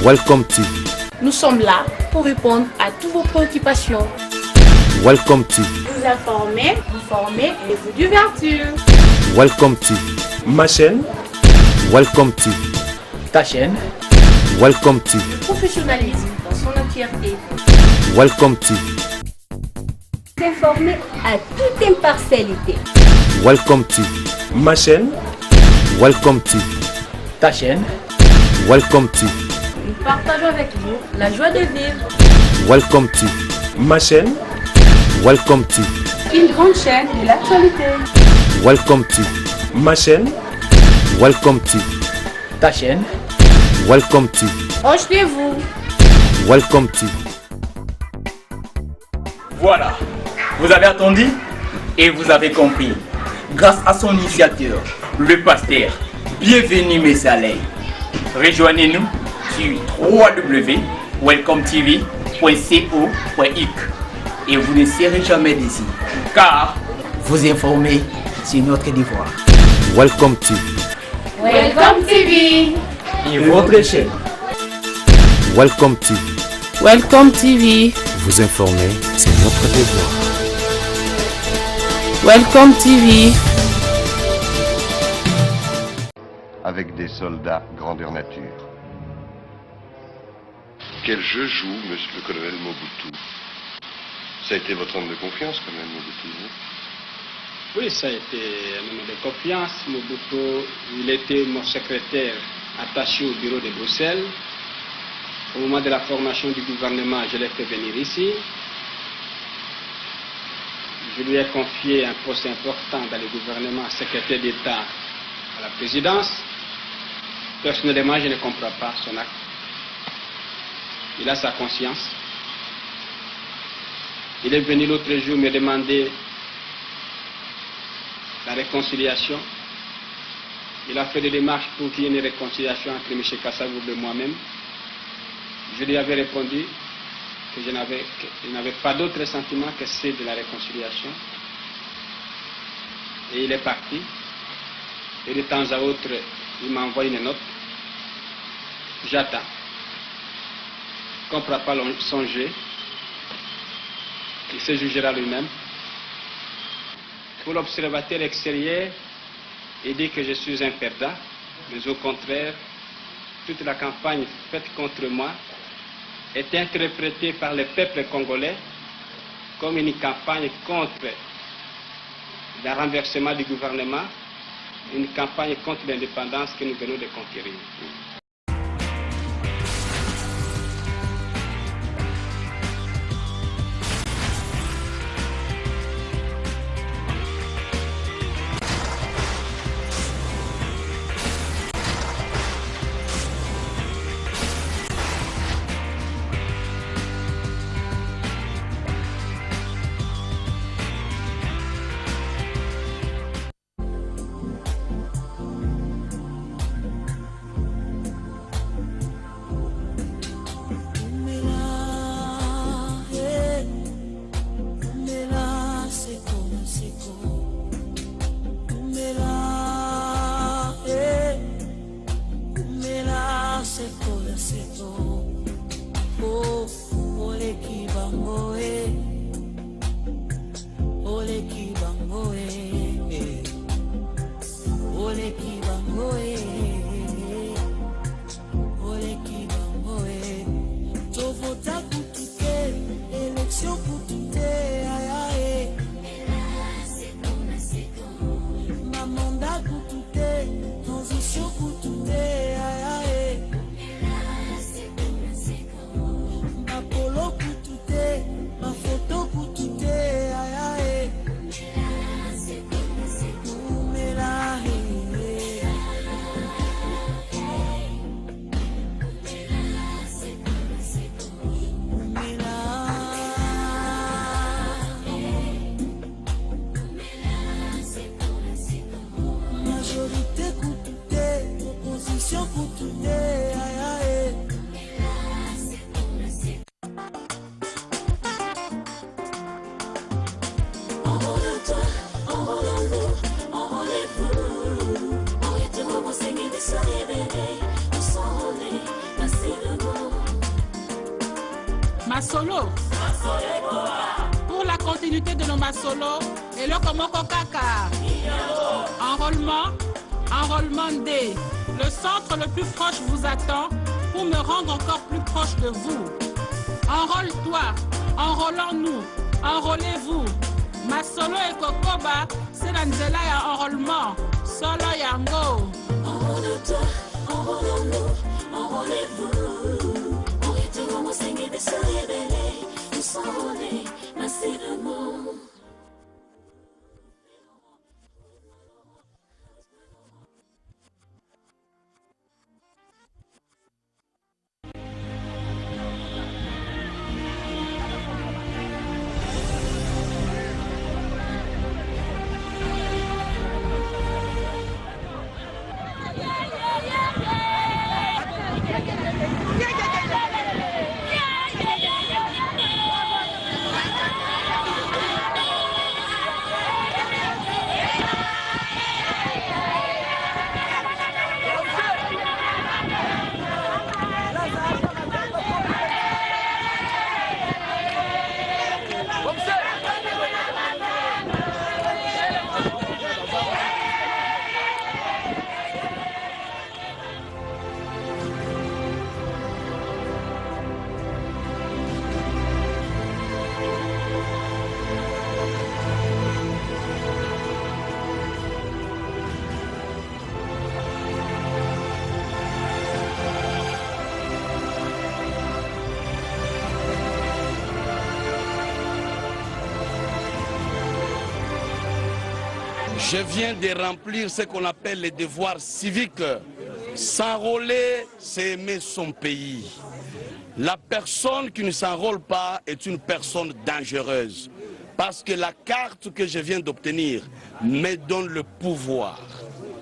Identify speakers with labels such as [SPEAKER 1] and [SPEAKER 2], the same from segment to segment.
[SPEAKER 1] Welcome TV.
[SPEAKER 2] Nous sommes là pour répondre à toutes vos préoccupations.
[SPEAKER 1] Welcome TV.
[SPEAKER 2] Vous informer, vous former et vous divertir.
[SPEAKER 1] Welcome TV.
[SPEAKER 3] Ma chaîne.
[SPEAKER 1] Welcome TV.
[SPEAKER 3] Ta chaîne.
[SPEAKER 1] Welcome TV.
[SPEAKER 2] Le professionnalisme dans son entièreté.
[SPEAKER 1] Welcome TV.
[SPEAKER 4] S'informer à toute impartialité.
[SPEAKER 1] Welcome TV.
[SPEAKER 3] Ma chaîne.
[SPEAKER 1] Welcome TV.
[SPEAKER 3] Ta chaîne.
[SPEAKER 1] Welcome TV.
[SPEAKER 2] Nous partageons avec vous la joie de vivre.
[SPEAKER 1] Welcome TV.
[SPEAKER 3] Ma chaîne.
[SPEAKER 1] Welcome TV.
[SPEAKER 2] Une grande chaîne de l'actualité.
[SPEAKER 1] Welcome TV.
[SPEAKER 3] Ma chaîne.
[SPEAKER 1] Welcome TV.
[SPEAKER 3] Ta chaîne.
[SPEAKER 1] Welcome TV.
[SPEAKER 2] Projetez-vous.
[SPEAKER 1] Welcome TV.
[SPEAKER 5] Voilà, vous avez attendu et vous avez compris. Grâce à son initiateur, le pasteur, bienvenue mes salés. Rejoignez-nous sur www.welcometv.co.uk et vous ne serez jamais déçus, car vous informez sur notre devoir.
[SPEAKER 1] Welcome TV.
[SPEAKER 2] Welcome TV.
[SPEAKER 3] Et votre chaîne.
[SPEAKER 1] Welcome TV.
[SPEAKER 2] Welcome TV.
[SPEAKER 1] Vous informer, c'est notre devoir.
[SPEAKER 2] Welcome TV.
[SPEAKER 6] Avec des soldats grandeur nature.
[SPEAKER 7] Quel jeu joue monsieur le colonel Mobutu? Ça a été votre homme de confiance quand même, Mobutu, non?
[SPEAKER 8] Oui, ça a été un homme de confiance. Mobutu, il était mon secrétaire attaché au bureau de Bruxelles. Au moment de la formation du gouvernement, je l'ai fait venir ici. Je lui ai confié un poste important dans le gouvernement, secrétaire d'État à la présidence. Personnellement, je ne comprends pas son acte. Il a sa conscience. Il est venu l'autre jour me demander la réconciliation. Il a fait des démarches pour qu'il y ait une réconciliation entre M. Kasavubu et moi-même. Je lui avais répondu que je n'avais pas d'autre sentiment que ceux de la réconciliation. Et il est parti. Et de temps à autre, il m'envoie une note. J'attends. Je ne comprends pas son jeu. Il se jugera lui-même. Pour l'observateur extérieur, il dit que je suis un perdant. Mais au contraire, toute la campagne faite contre moi est interprétée par le peuple congolais comme une campagne contre le renversement du gouvernement, une campagne contre l'indépendance que nous venons de conquérir.
[SPEAKER 9] Masolo. Pour la continuité de nos Masolo, et le Komoko Kaka. Enrôlement D. Le centre le plus proche vous attend pour me rendre encore plus proche de vous. Enrôle-toi, enrôlons-nous, enrôlez-vous. Masolo et Kokoba, c'est l'Anzela et enrôlement. Solo Yango.
[SPEAKER 10] Enrôle-toi, enrôlons-nous, enrôlez-vous. On retourne au Seigneur de se révéler, nous s'enrôler massivement.
[SPEAKER 11] Je viens de remplir ce qu'on appelle les devoirs civiques. S'enrôler, c'est aimer son pays. La personne qui ne s'enrôle pas est une personne dangereuse. Parce que la carte que je viens d'obtenir me donne le pouvoir,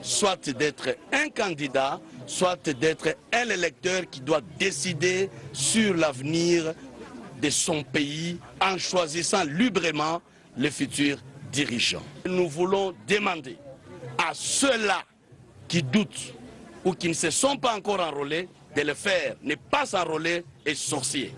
[SPEAKER 11] soit d'être un candidat, soit d'être un électeur qui doit décider sur l'avenir de son pays en choisissant librement le futur dirigeants. Nous voulons demander à ceux-là qui doutent ou qui ne se sont pas encore enrôlés de le faire, ne pas s'enrôler et sorcier.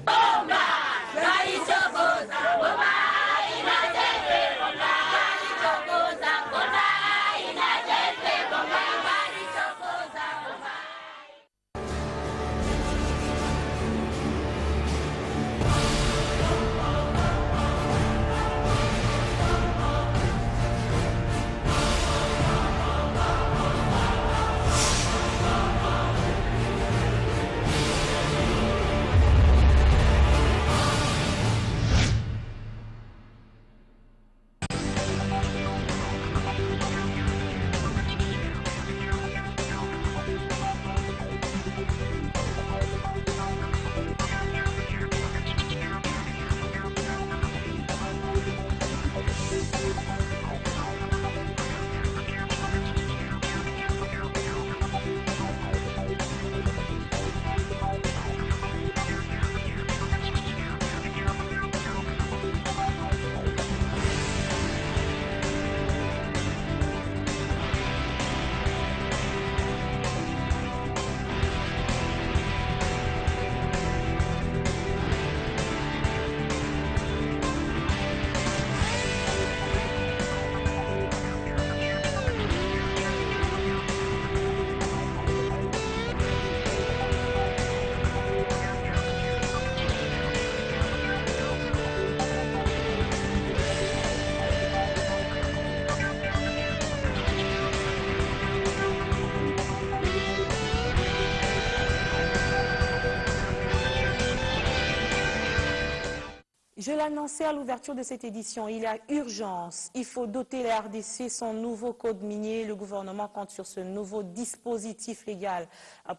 [SPEAKER 12] Je l'annonçais à l'ouverture de cette édition, il y a urgence. Il faut doter la RDC son nouveau code minier. Le gouvernement compte sur ce nouveau dispositif légal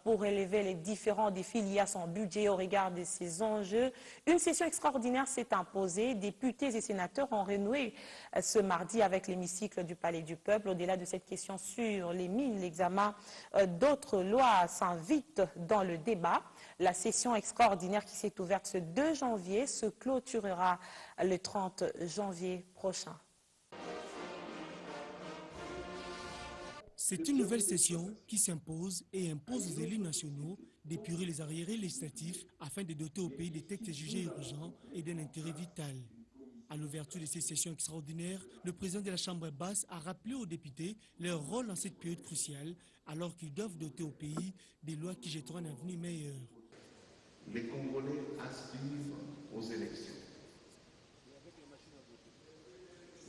[SPEAKER 12] pour relever les différents défis liés à son budget au regard de ses enjeux. Une session extraordinaire s'est imposée. Députés et sénateurs ont renoué ce mardi avec l'hémicycle du Palais du Peuple. Au-delà de cette question sur les mines, l'examen d'autres lois s'invite dans le débat. La session extraordinaire qui s'est ouverte ce 2 janvier se clôturera le 30 janvier prochain.
[SPEAKER 13] C'est une nouvelle session qui s'impose et impose aux élus nationaux d'épurer les arriérés législatifs afin de doter au pays des textes jugés urgents et d'un intérêt vital. À l'ouverture de ces sessions extraordinaires, le président de la Chambre basse a rappelé aux députés leur rôle dans cette période cruciale, alors qu'ils doivent doter au pays des lois qui jetteront un avenir meilleur.
[SPEAKER 14] Les Congolais aspirent aux élections.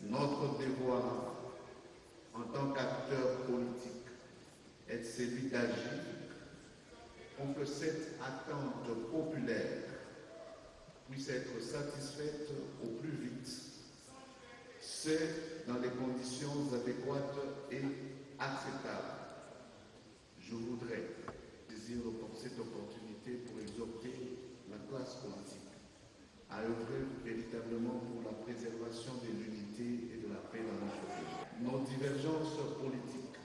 [SPEAKER 14] Notre devoir en tant qu'acteur politique est celui d'agir pour que cette attente populaire puisse être satisfaite au plus vite, c'est dans les conditions adéquates et acceptables. Je voudrais saisir cette opportunité pour exhorter la classe politique à œuvrer véritablement pour la préservation de l'unité et de la paix dans notre pays. Nos divergences politiques,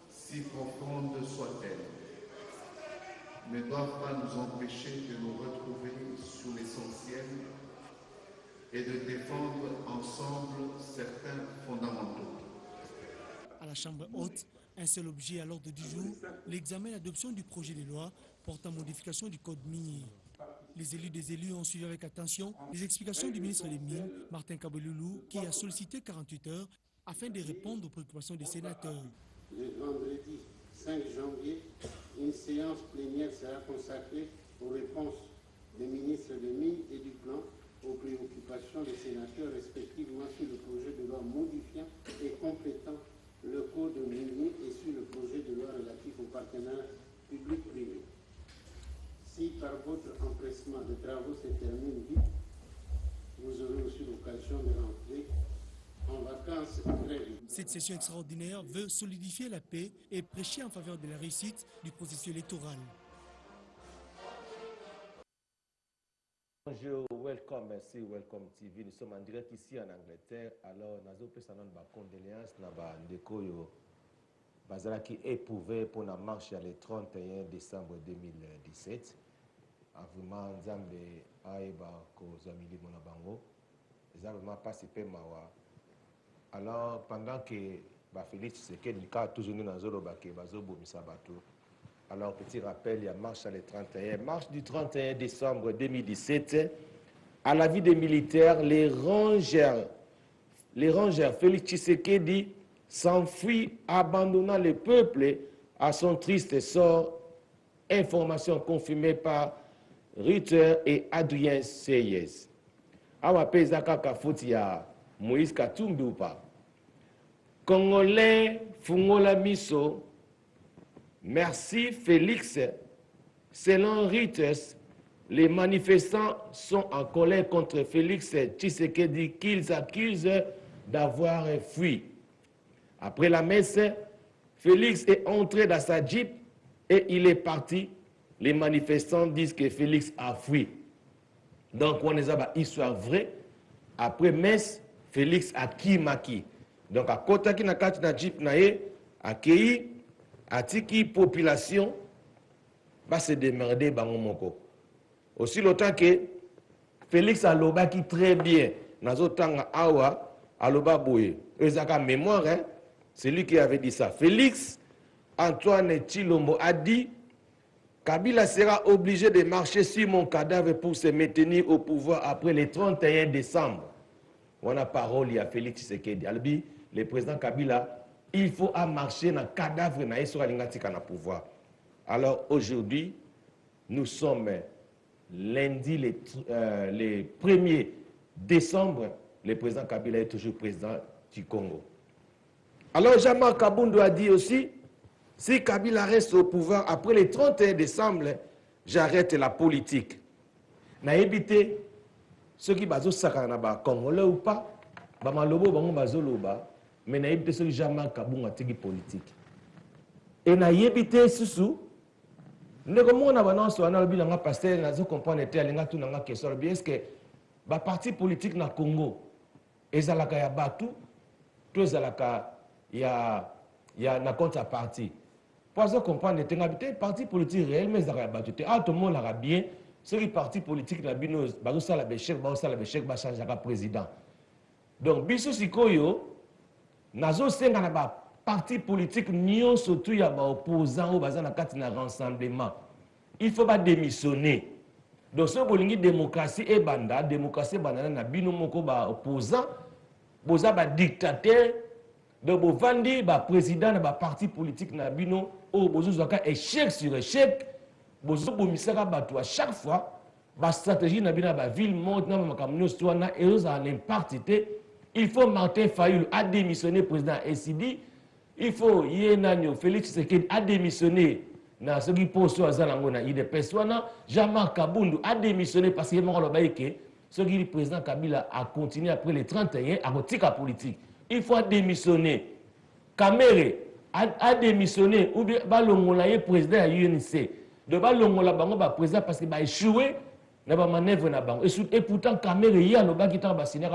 [SPEAKER 14] si profondes soient-elles, ne doivent pas nous empêcher de nous retrouver sur l'essentiel et de défendre ensemble certains fondamentaux.
[SPEAKER 13] À la Chambre haute, un seul objet à l'ordre du jour, l'examen et l'adoption du projet de loi portant modification du code minier. Les élus des élus ont suivi avec attention les explications du ministre des Mines, Martin Kabouloulou, qui a sollicité 48 heures afin de répondre aux préoccupations des sénateurs.
[SPEAKER 15] Le vendredi 5 janvier, une séance plénière sera consacrée aux réponses des ministres des Mines et du Plan aux préoccupations des sénateurs respectivement sur le projet de loi modifiant et complétant le code minier et sur le projet de loi relatif au partenariat public-privé. Si par votre empressement de travaux se termine vite, vous aurez aussi l'occasion de rentrer en vacances très vite.
[SPEAKER 13] Cette session extraordinaire veut solidifier la paix et prêcher en faveur de la réussite du processus électoral.
[SPEAKER 16] Bonjour, welcome, merci, welcome TV. Nous sommes en direct ici en Angleterre. Alors, nous avons fait une condoléance qui éprouvé pour la marche le 31 décembre 2017. Vraiment, Nzambe aeba kozamili mona bango. Vraiment participé mawa. Alors, pendant que Félix Tshisekedi a toujours nous dans zolo bake bazobo misabato. Alors, petit rappel, il y a marche le 31. Marche du 31 décembre 2017. À la vie des militaires, les rangers Félix Tshisekedi s'enfuit, abandonnant le peuple à son triste sort. Information confirmée par Reuters et Adrien Seyes. Awa pezaka kafuti ya Moïse Katumbi ou pas. Congolais fungola miso. Merci Félix. Selon Reuters, les manifestants sont en colère contre Félix Tshisekedi qu'ils accusent d'avoir fui. Après la messe, Félix est entré dans sa jeep et il est parti. Les manifestants disent que Félix a fui. Donc, on est à histoire vraie. Après messe, Félix a kimaki. Donc, à côté de la jeep, a accueilli, a tiki population, va se démerder bango moko. Aussi longtemps que Félix a loba qui très bien. Nazotanga awa, a loba boye. Ezaka mémoire, hein? C'est lui qui avait dit ça. Félix Antoine Tshilombo a dit Kabila sera obligé de marcher sur mon cadavre pour se maintenir au pouvoir après le 31 décembre. On a parole, il y a Félix Tshisekedi. Albi, le président Kabila, il faut marcher dans le cadavre na pouvoir. Alors aujourd'hui, nous sommes lundi, le 1er décembre. Le président Kabila est toujours président du Congo. Alors Jean-Marc Kabundu a dit aussi, si Kabila reste au pouvoir après le 31 décembre, j'arrête la politique. Na évité ceux qui bazo sakana ba Congolais ou pas, ba malobo bango bazo loba, mais na évité ceux qui Jean-Marc Kabundu tiki politique. Et na évité susu ndeko mona bananso wana lobi nga pasteur na zo comprendre te alinga tu nga question bien est-ce que ba parti politique na Congo ezalaka ya batu to ezalaka ya na contrepartie. Pour comprendre que parti politique réel, mais ça va tout le monde a bien. Ceux qui parti politique la bino, ça la béchek, ça la béchek, ça change le président. Donc biso sikoyo, nazo senga na ba parti politique nion surtout ya ba opposant au bazana kati na rassemblement. il faut pas démissionner. Donc ce bolingi démocratie et banda na bino moko ba opposant, boza ba dictateur, de bo vandi ba président na ba parti politique na bino o bozo zaka échec sur échec, bozo bomisaka bato à chaque fois ba stratégie na bino ba ville monde na makamno stwana et aux en impact. Il faut Martin Fayulu a démissionné président SID, il faut Yenanyo Félix Tshisekedi a démissionné na ce qui pose à Zalangona IDPS wana, Jean-Marc Kabundu a démissionné parce qu'il m'a dit ce qui le président Kabila a continué après les 31 à la politique. Il faut démissionner. Kamere a démissionné ou bien balongola président à UNC. De balongola bango ba président parce qu'il a échoué na ba manœuvre na bango. Et pourtant Kamere hier le ba qui t'a ba signé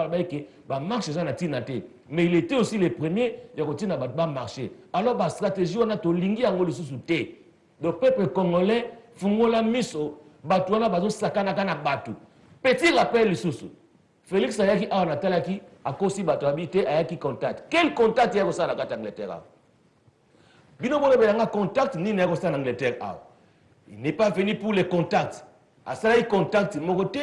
[SPEAKER 16] ba marche ça na tinate. Mais il était aussi le premier de continuer à ba marcher. Alors ba stratégie on a to lingi angolo sous-souté. Le peuple congolais, fungola miso, batouana bazo sakana kana batu. Petit rappel le sous. Félix Ayaki a natalaki a kosi batu habité ayaki contact. Quel contact yako sa na kata Angleterre? Bino bolo belanga contact ni na yako sa na Angleterre. Il n'est pas venu pour les contacts. A ça il contact mokote,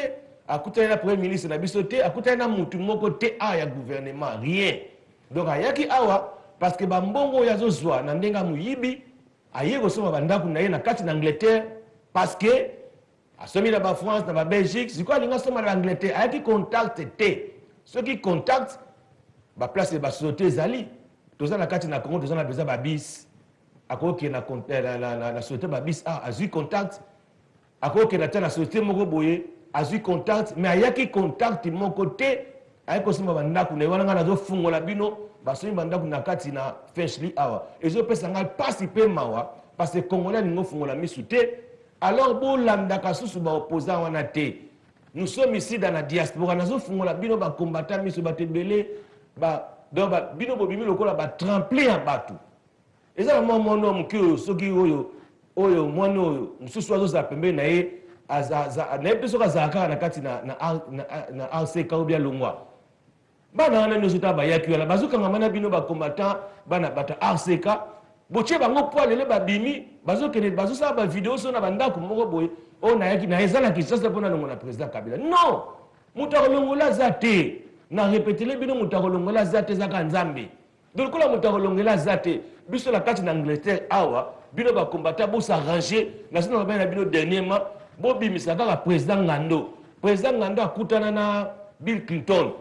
[SPEAKER 16] a kutana na premier ministre na bisoté, a kutana na mutu mokote a ya gouvernement, rien. Donc ayaki awa parce que ba mbongo yazo zwa na ndenga muyibi aye kosoma bandako na ye na kati na Angleterre parce que asomi na ba France na ba Belgique siko alinga soma na Angleterre ayaki contact te ceux qui contactent ba place ba société zali toza na kati na Congo toza na besoin ba bis akoki na na société ba bis azui contact akoki na tana société moko boye azui contact mais ayaki contact mon côté ayaki kosoma bandako na wana ngana zo fungola bino basomi bandako na kati na Feshli awa ezo pesa ngal pasi pe mawa parce que congolais ningo fungola misute alors bo landaka susu ba opposant wana te nous sommes ici dans la diaspora nazo fungola bino ba combattant miso batebele ba do ba bino bobimi lokola ba tremplin en batu eza mo mono mukio soki oyo mono mususu azo za pembe na ye aza na epeso ka zaka na kati na RCK ou bien longwa bana wana nyonso ta bayaki wana bazokanga mana bino ba combattant bana bata RCK boche bango poil le babimi bazokene bazosala ba vidéo so na bandako moko boye o na yaki na ezala kisasa pona na président Kabila non mutakolongola zate na répéter bino mutakolongola zate zaka nzambe donc la mutakolongola zate biso la kati na Angleterre awa bino ba combattant bo s'arranger na sino ba na bino dernièrement bo bimisa kaka président Ngando akutana na Bill Clinton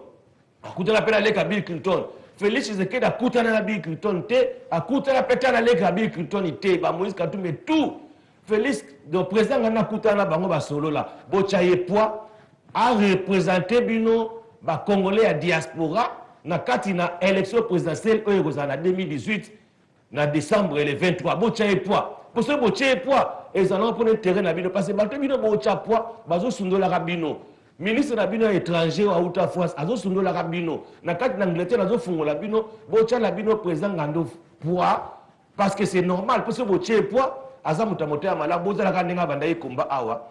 [SPEAKER 16] akutana pela leka Bill Clinton Félix Tshisekedi akutana na Bill Clinton te akutana peta na leka Bill Clinton te ba Moïse Katumbi tout Félix le président ngana akutana bango ba solo la bochaye poids a représenter bino ba congolais ya diaspora na kati na élection présidentielle oyo kozana 2018 na décembre le 23 bochaye poids pour ce bochaye poids ezana pour terrain na bino parce que bato bino bocha poids bazo sundola ka bino ministre na bino étranger wa outa France azo sundola ka bino na kati na Angleterre azo fungola bino bocha la bino président Ngando poids parce que c'est normal parce que bochaye poids aza mutamote ya mala bozala ka ndenga banda komba awa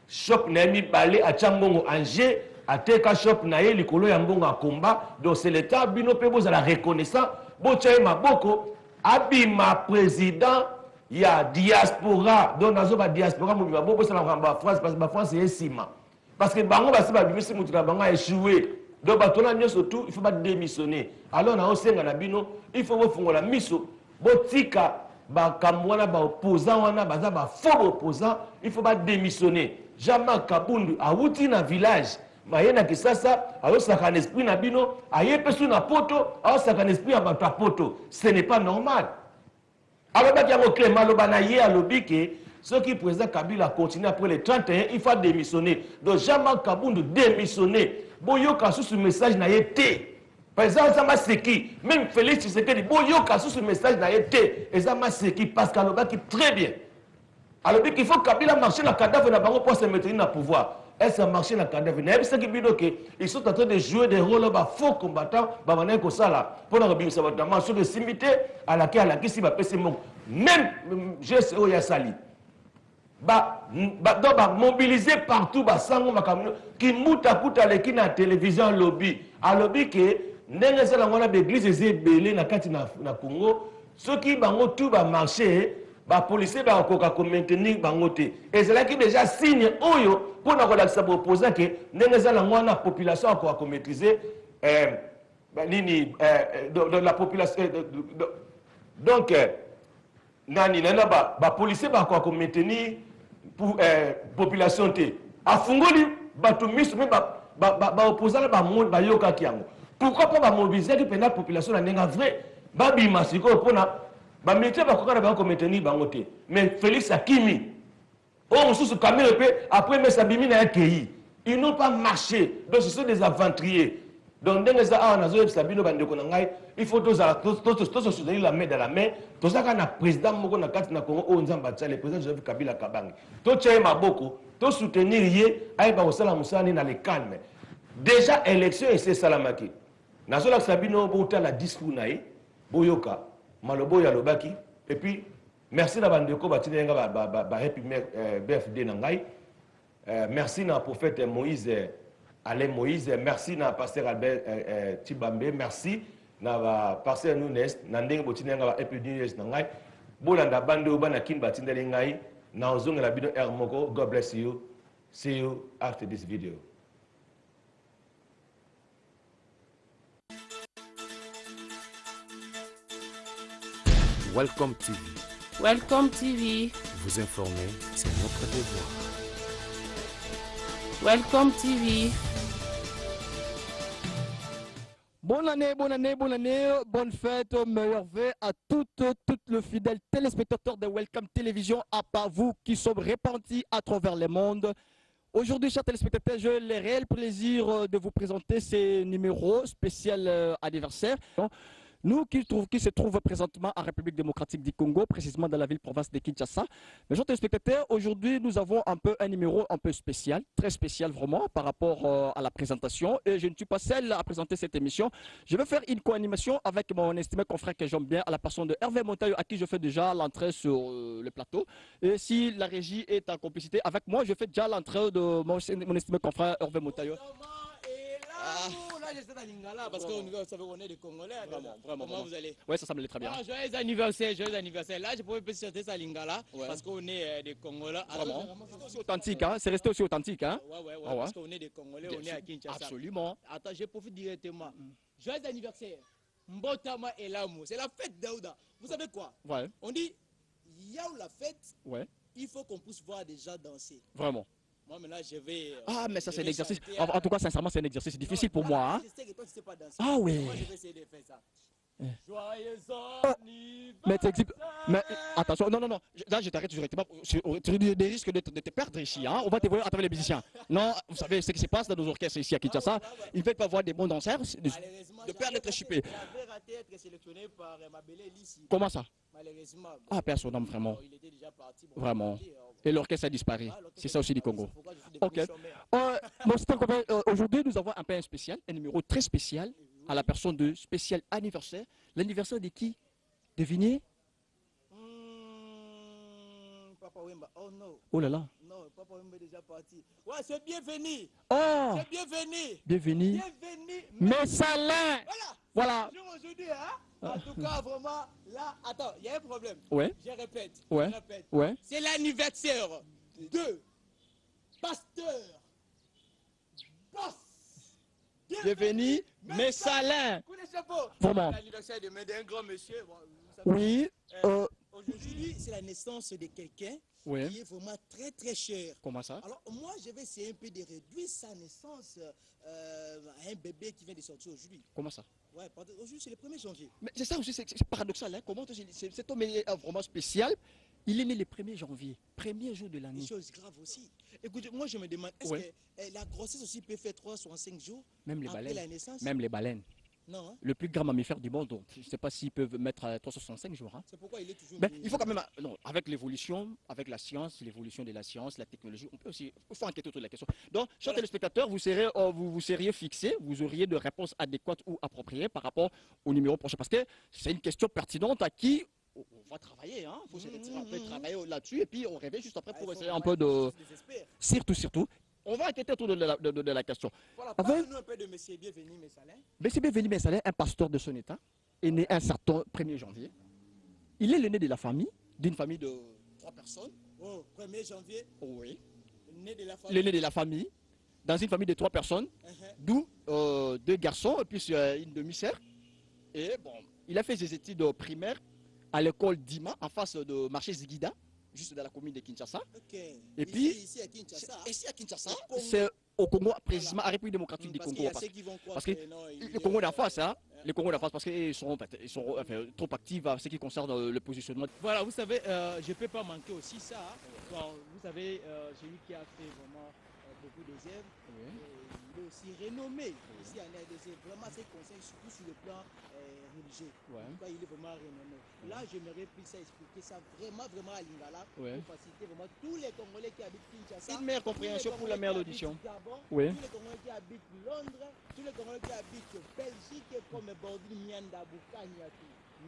[SPEAKER 16] shop na mi balé a chambongo Angers ateka shop na ye likolo ya mbongo akomba donc c'est l'état bino pe bozala reconnaissant bochaye maboko abima président ya diaspora donc nazo ba diaspora mo biba bobo sala ba France parce que ba France est sima parce que bango ba siba bimisi mutu na bango échoué donc ba tona nyoso tout il faut pas démissionner alors na osenga na bino il faut bofungola miso botika ba kamwana ba opposant wana baza ba faux opposant il faut pas démissionner Jean-Marc Kabundu awuti na village mayena kisasa ayosaka esprit na bino ayepesu na poto ayosaka esprit ya bato poto ce n'est pas normal. Alors il y a un Clément Lobanaye à l'obike, ceux qui président Kabila continue après les 31, il faut démissionner. Donc Jean-Marc Kabundu démissionner. Boyoka sous ce message n'a été. Par exemple, ça m'a séqué. Même Félix Tshisekedi, Boyoka sous ce message n'a été. Et ça m'a séqué parce qu'à l'obike très bien. Alors il faut Kabila marcher dans le cadavre pour se maintenir dans le pouvoir. Est-ce que marcher dans le cadavre? Ils sont en train de jouer des rôles de faux combattants pour la simité à laquelle si même GSO Yassali. Mobiliser partout, qui mouta qui na télévision lobby. À lobby que l'église est belée na Congo. Ceux qui tout marcher. bapolisier bakoka komaintenir bango te ezalaki déjà signe oyo mpona kolakisa baopposant ke ndenge eza nango wana population akoka komaîtriser nini la population donc nani nana bapolisier bakoka komaintenir population te afungoli bato miso mpe baopposant bayokaki yango pourquoi pas bamobilisaki mpena population na ndenge vrai babima sikoyo mpona bamilitaire bakokana bango komaintenir bango te mais Félix akimi oyo mosusu Kamere mpe après mesa bimi na akei ils n'ont pas marché donc ce sont des aventuriers donc ndenge eza awa nazoyebisa bino bandeko na ngai il faut se soutenir la main dans la main tozalaka na président moko na kati na Congo oyo nzambe atia le président Joseph Kabila Kabange totia ye maboko tosoutenir ye ayeba kosala mosala nini na le calme déjà élection ese esalamaki nazolakisa bino botala discours na ye boyoka malobo oyo alobaki et puis merci na bandeko batina nga happy birthday na ngai merci na prophète Moïse Alain Moïse, merci na pasteur Albert Tibambe, merci na pasteur Nunes, na ndenge botina nga happy news na ngai bolanda bando bana kin batindeli ngai na ozongela bino moko. God bless you. See you after this video.
[SPEAKER 1] Welcome TV.
[SPEAKER 2] Welcome TV.
[SPEAKER 1] Vous informer, c'est notre devoir.
[SPEAKER 2] Welcome TV.
[SPEAKER 17] Bonne année, bonne fête, meilleurs vœux à toutes les fidèles téléspectateurs de Welcome Télévision, à part vous qui sommes répandus à travers le monde. Aujourd'hui, chers téléspectateurs, j'ai le réel plaisir de vous présenter ces numéros spécial anniversaire. Nous qui se trouvent présentement en République démocratique du Congo, précisément dans la ville-province de Kinshasa. Mes chers téléspectateurs, aujourd'hui nous avons un numéro un peu spécial, très spécial vraiment par rapport à la présentation. Et je ne suis pas seul à présenter cette émission. Je vais faire une co-animation avec mon estimé confrère que j'aime bien, à la personne de Hervé Montaillot, à qui je fais déjà l'entrée sur le plateau. Et si la régie est en complicité avec moi, je fais déjà l'entrée de mon estimé confrère Hervé Montaillot.
[SPEAKER 18] Là, j'étais à Lingala parce qu'on est des Congolais.
[SPEAKER 17] Vraiment.
[SPEAKER 18] Comment vous allez?
[SPEAKER 17] Oui, ça semble très bien.
[SPEAKER 18] Joyeux anniversaire. Là, je pouvais chanter ça à Lingala parce qu'on est des Congolais.
[SPEAKER 17] Vraiment. C'est aussi authentique, hein? C'est resté aussi authentique, hein?
[SPEAKER 18] Ouais. Parce qu'on est des Congolais, on est à Kinshasa.
[SPEAKER 17] Absolument.
[SPEAKER 18] Attends, je profite directement. Joyeux anniversaire. Mbotama et l'amour. C'est la fête d'Aouda. Vous savez quoi?
[SPEAKER 17] Ouais.
[SPEAKER 18] On dit, il y a où la fête,
[SPEAKER 17] ouais.
[SPEAKER 18] Il faut qu'on puisse voir des gens danser.
[SPEAKER 17] Vraiment.
[SPEAKER 18] Moi, maintenant, je vais.
[SPEAKER 17] Ah, mais ça, c'est un exercice. En tout cas, sincèrement, c'est un exercice difficile pour moi. Hein?
[SPEAKER 18] Je sais que toi, tu sais pas danser.
[SPEAKER 17] Ah, oui.
[SPEAKER 18] Moi, je vais essayer de faire ça. Joyeux
[SPEAKER 17] anniversaire. Mais attention, non. Là, je t'arrête directement. Tu as des risques de te perdre ici. Hein? On va te voir à travers les musiciens. Non, vous savez ce qui se passe dans nos orchestres ici à Kinshasa. Ils ne veulent pas voir des bons danseurs, de perdre être chippés.
[SPEAKER 18] J'avais raté être sélectionné par Mabélé ici.
[SPEAKER 17] Comment ça?
[SPEAKER 18] Malheureusement.
[SPEAKER 17] Ah, personne, vraiment.
[SPEAKER 18] Il était déjà parti.
[SPEAKER 17] Vraiment. Et l'orchestre a disparu. C'est ça aussi du Congo. Ok. Aujourd'hui, nous avons un peu spécial, un numéro très spécial à la personne de spécial anniversaire. L'anniversaire de qui? Devinez?
[SPEAKER 18] Papa Wemba. Oh non.
[SPEAKER 17] Oh là là.
[SPEAKER 18] Non, Papa Wemba est déjà parti. Ouais, c'est bienvenu.
[SPEAKER 17] Oh.
[SPEAKER 18] C'est bienvenu.
[SPEAKER 17] Bienvenue. Messalin. Voilà.
[SPEAKER 18] Aujourd'hui, hein? En tout cas, vraiment, là, attends, il y a un problème.
[SPEAKER 17] Ouais.
[SPEAKER 18] Je répète.
[SPEAKER 17] Ouais.
[SPEAKER 18] C'est l'anniversaire de Pasteur Boss.
[SPEAKER 17] Bienvenue, Messalin.
[SPEAKER 18] Vraiment. L'anniversaire d'un grand monsieur. Bon,
[SPEAKER 17] oui.
[SPEAKER 18] Aujourd'hui, c'est la naissance de quelqu'un qui est vraiment très très cher.
[SPEAKER 17] Comment ça?
[SPEAKER 18] Alors, moi, je vais essayer un peu de réduire sa naissance à un bébé qui vient de sortir aujourd'hui.
[SPEAKER 17] Comment ça?
[SPEAKER 18] Ouais, aujourd'hui, c'est le 1er janvier.
[SPEAKER 17] Mais c'est ça aussi, c'est paradoxal. Hein? Comment cet homme est vraiment spécial? Il est né le 1er janvier, premier jour de l'année.
[SPEAKER 18] Une chose grave aussi. Écoutez, moi, je me demande, est-ce que la grossesse aussi peut faire 365 jours
[SPEAKER 17] même les
[SPEAKER 18] après
[SPEAKER 17] baleines.
[SPEAKER 18] la naissance?
[SPEAKER 17] Même les baleines.
[SPEAKER 18] Non, hein?
[SPEAKER 17] Le plus grand mammifère du monde, donc, je ne sais pas s'ils peuvent mettre 365 jours. Hein.
[SPEAKER 18] C'est pourquoi il est toujours...
[SPEAKER 17] Mais il faut quand même... Non, avec l'évolution, avec la science, l'évolution de la science, la technologie, on peut aussi... Il faut enquêter autour de la question. Donc, chers téléspectateurs, vous seriez fixés, vous auriez de réponses adéquates ou appropriées par rapport au numéro prochain. Parce que c'est une question pertinente à qui... On va travailler, hein. Il faut se retirer un peu, travailler là-dessus, et puis on revient juste après pour essayer un peu de... Surtout. On va enquêter autour de la question.
[SPEAKER 18] Voilà, parlez-nous un peu de M. Bienvenu Messalin.
[SPEAKER 17] M. Bienvenu Messalin, un pasteur de son état, est né un certain 1er janvier. Il est le né de la famille d'une famille de 3 personnes.
[SPEAKER 18] Oh, 1er janvier.
[SPEAKER 17] Oui.
[SPEAKER 18] Né de la famille.
[SPEAKER 17] L'aîné de la famille. Dans une famille de 3 personnes. D'où 2 garçons et puis une demi-sœur. Et bon, il a fait ses études primaires à l'école d'Ima, en face de marché Ziguida, juste dans la commune de Kinshasa. Et puis,
[SPEAKER 18] ici à Kinshasa.
[SPEAKER 17] Ici à Kinshasa, c'est au Congo, précisément à République démocratique du Congo. Parce que le Congo d'en face, hein, le Congo d'en face, parce qu'ils sont trop actifs à ce qui concerne le positionnement.
[SPEAKER 18] Voilà, vous savez, je ne peux pas manquer aussi ça. Bon, vous savez, j'ai eu qui a fait vraiment beaucoup d'œuvres. Il est aussi renommé ici en RDC. Vraiment, ses conseils, surtout sur le plan religieux. Il est vraiment renommé. Là, j'aimerais plus ça expliquer ça vraiment à Lingala pour faciliter vraiment tous les Congolais qui habitent Kinshasa.
[SPEAKER 17] Une meilleure compréhension pour la meilleure audition.
[SPEAKER 18] Tous les Congolais qui habitent Londres, tous les Congolais qui habitent Belgique, comme Bordeaux, Mianda, Bukanya,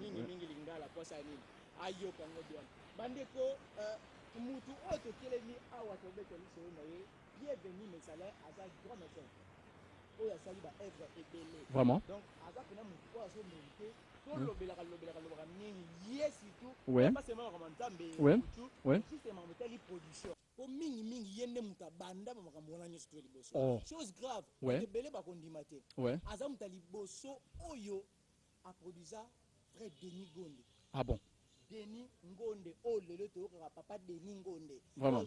[SPEAKER 18] Mingi Lingala, quoi ça n'est. Ayo Congo bien. Bandeko, Mutu, autre Kelemi, Awa, Tobe, Kelemi, bienvenue, mais ça l'est à sa grand médecin. Oh, il y a ça, il va être ébélé.
[SPEAKER 17] Vraiment.
[SPEAKER 18] Donc, à ça, il y a mon poids à se mériter. Tout le bel yes, tout.
[SPEAKER 17] Ouais.
[SPEAKER 18] Pas seulement en mais
[SPEAKER 17] ouais.
[SPEAKER 18] Justement, il production. Pour mingi, yende muta banda, makamona nyos to liboso.
[SPEAKER 17] Oh.
[SPEAKER 18] Chose grave.
[SPEAKER 17] Ouais.
[SPEAKER 18] De belé ba kondimate.
[SPEAKER 17] Ouais.
[SPEAKER 18] Azam ta liboso oyo a produit ça frère Denis Gonde.
[SPEAKER 17] Ah bon.
[SPEAKER 18] Denis Ngonde, oh le papa Denis Ngonde.
[SPEAKER 17] Vraiment.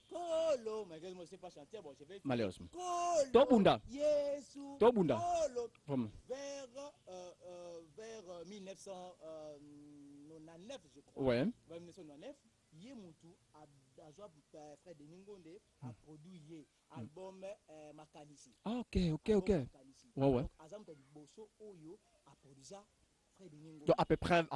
[SPEAKER 18] Kolo, mais je ne sais pas chanter, bon, je vais.
[SPEAKER 17] Malheureusement.
[SPEAKER 18] Kolo.
[SPEAKER 17] Tobunda.
[SPEAKER 18] Yesu.
[SPEAKER 17] Tobunda.
[SPEAKER 18] Kolo.
[SPEAKER 17] Vraiment.
[SPEAKER 18] Vers 1999, je crois.
[SPEAKER 17] Ouais.
[SPEAKER 18] 1999, Yemutu a frère Denis Ngonde a produit album Makanisi.
[SPEAKER 17] Ah ok. Ouais.
[SPEAKER 18] Azam Bosso Oyo a produit ça.
[SPEAKER 17] Donc à peu près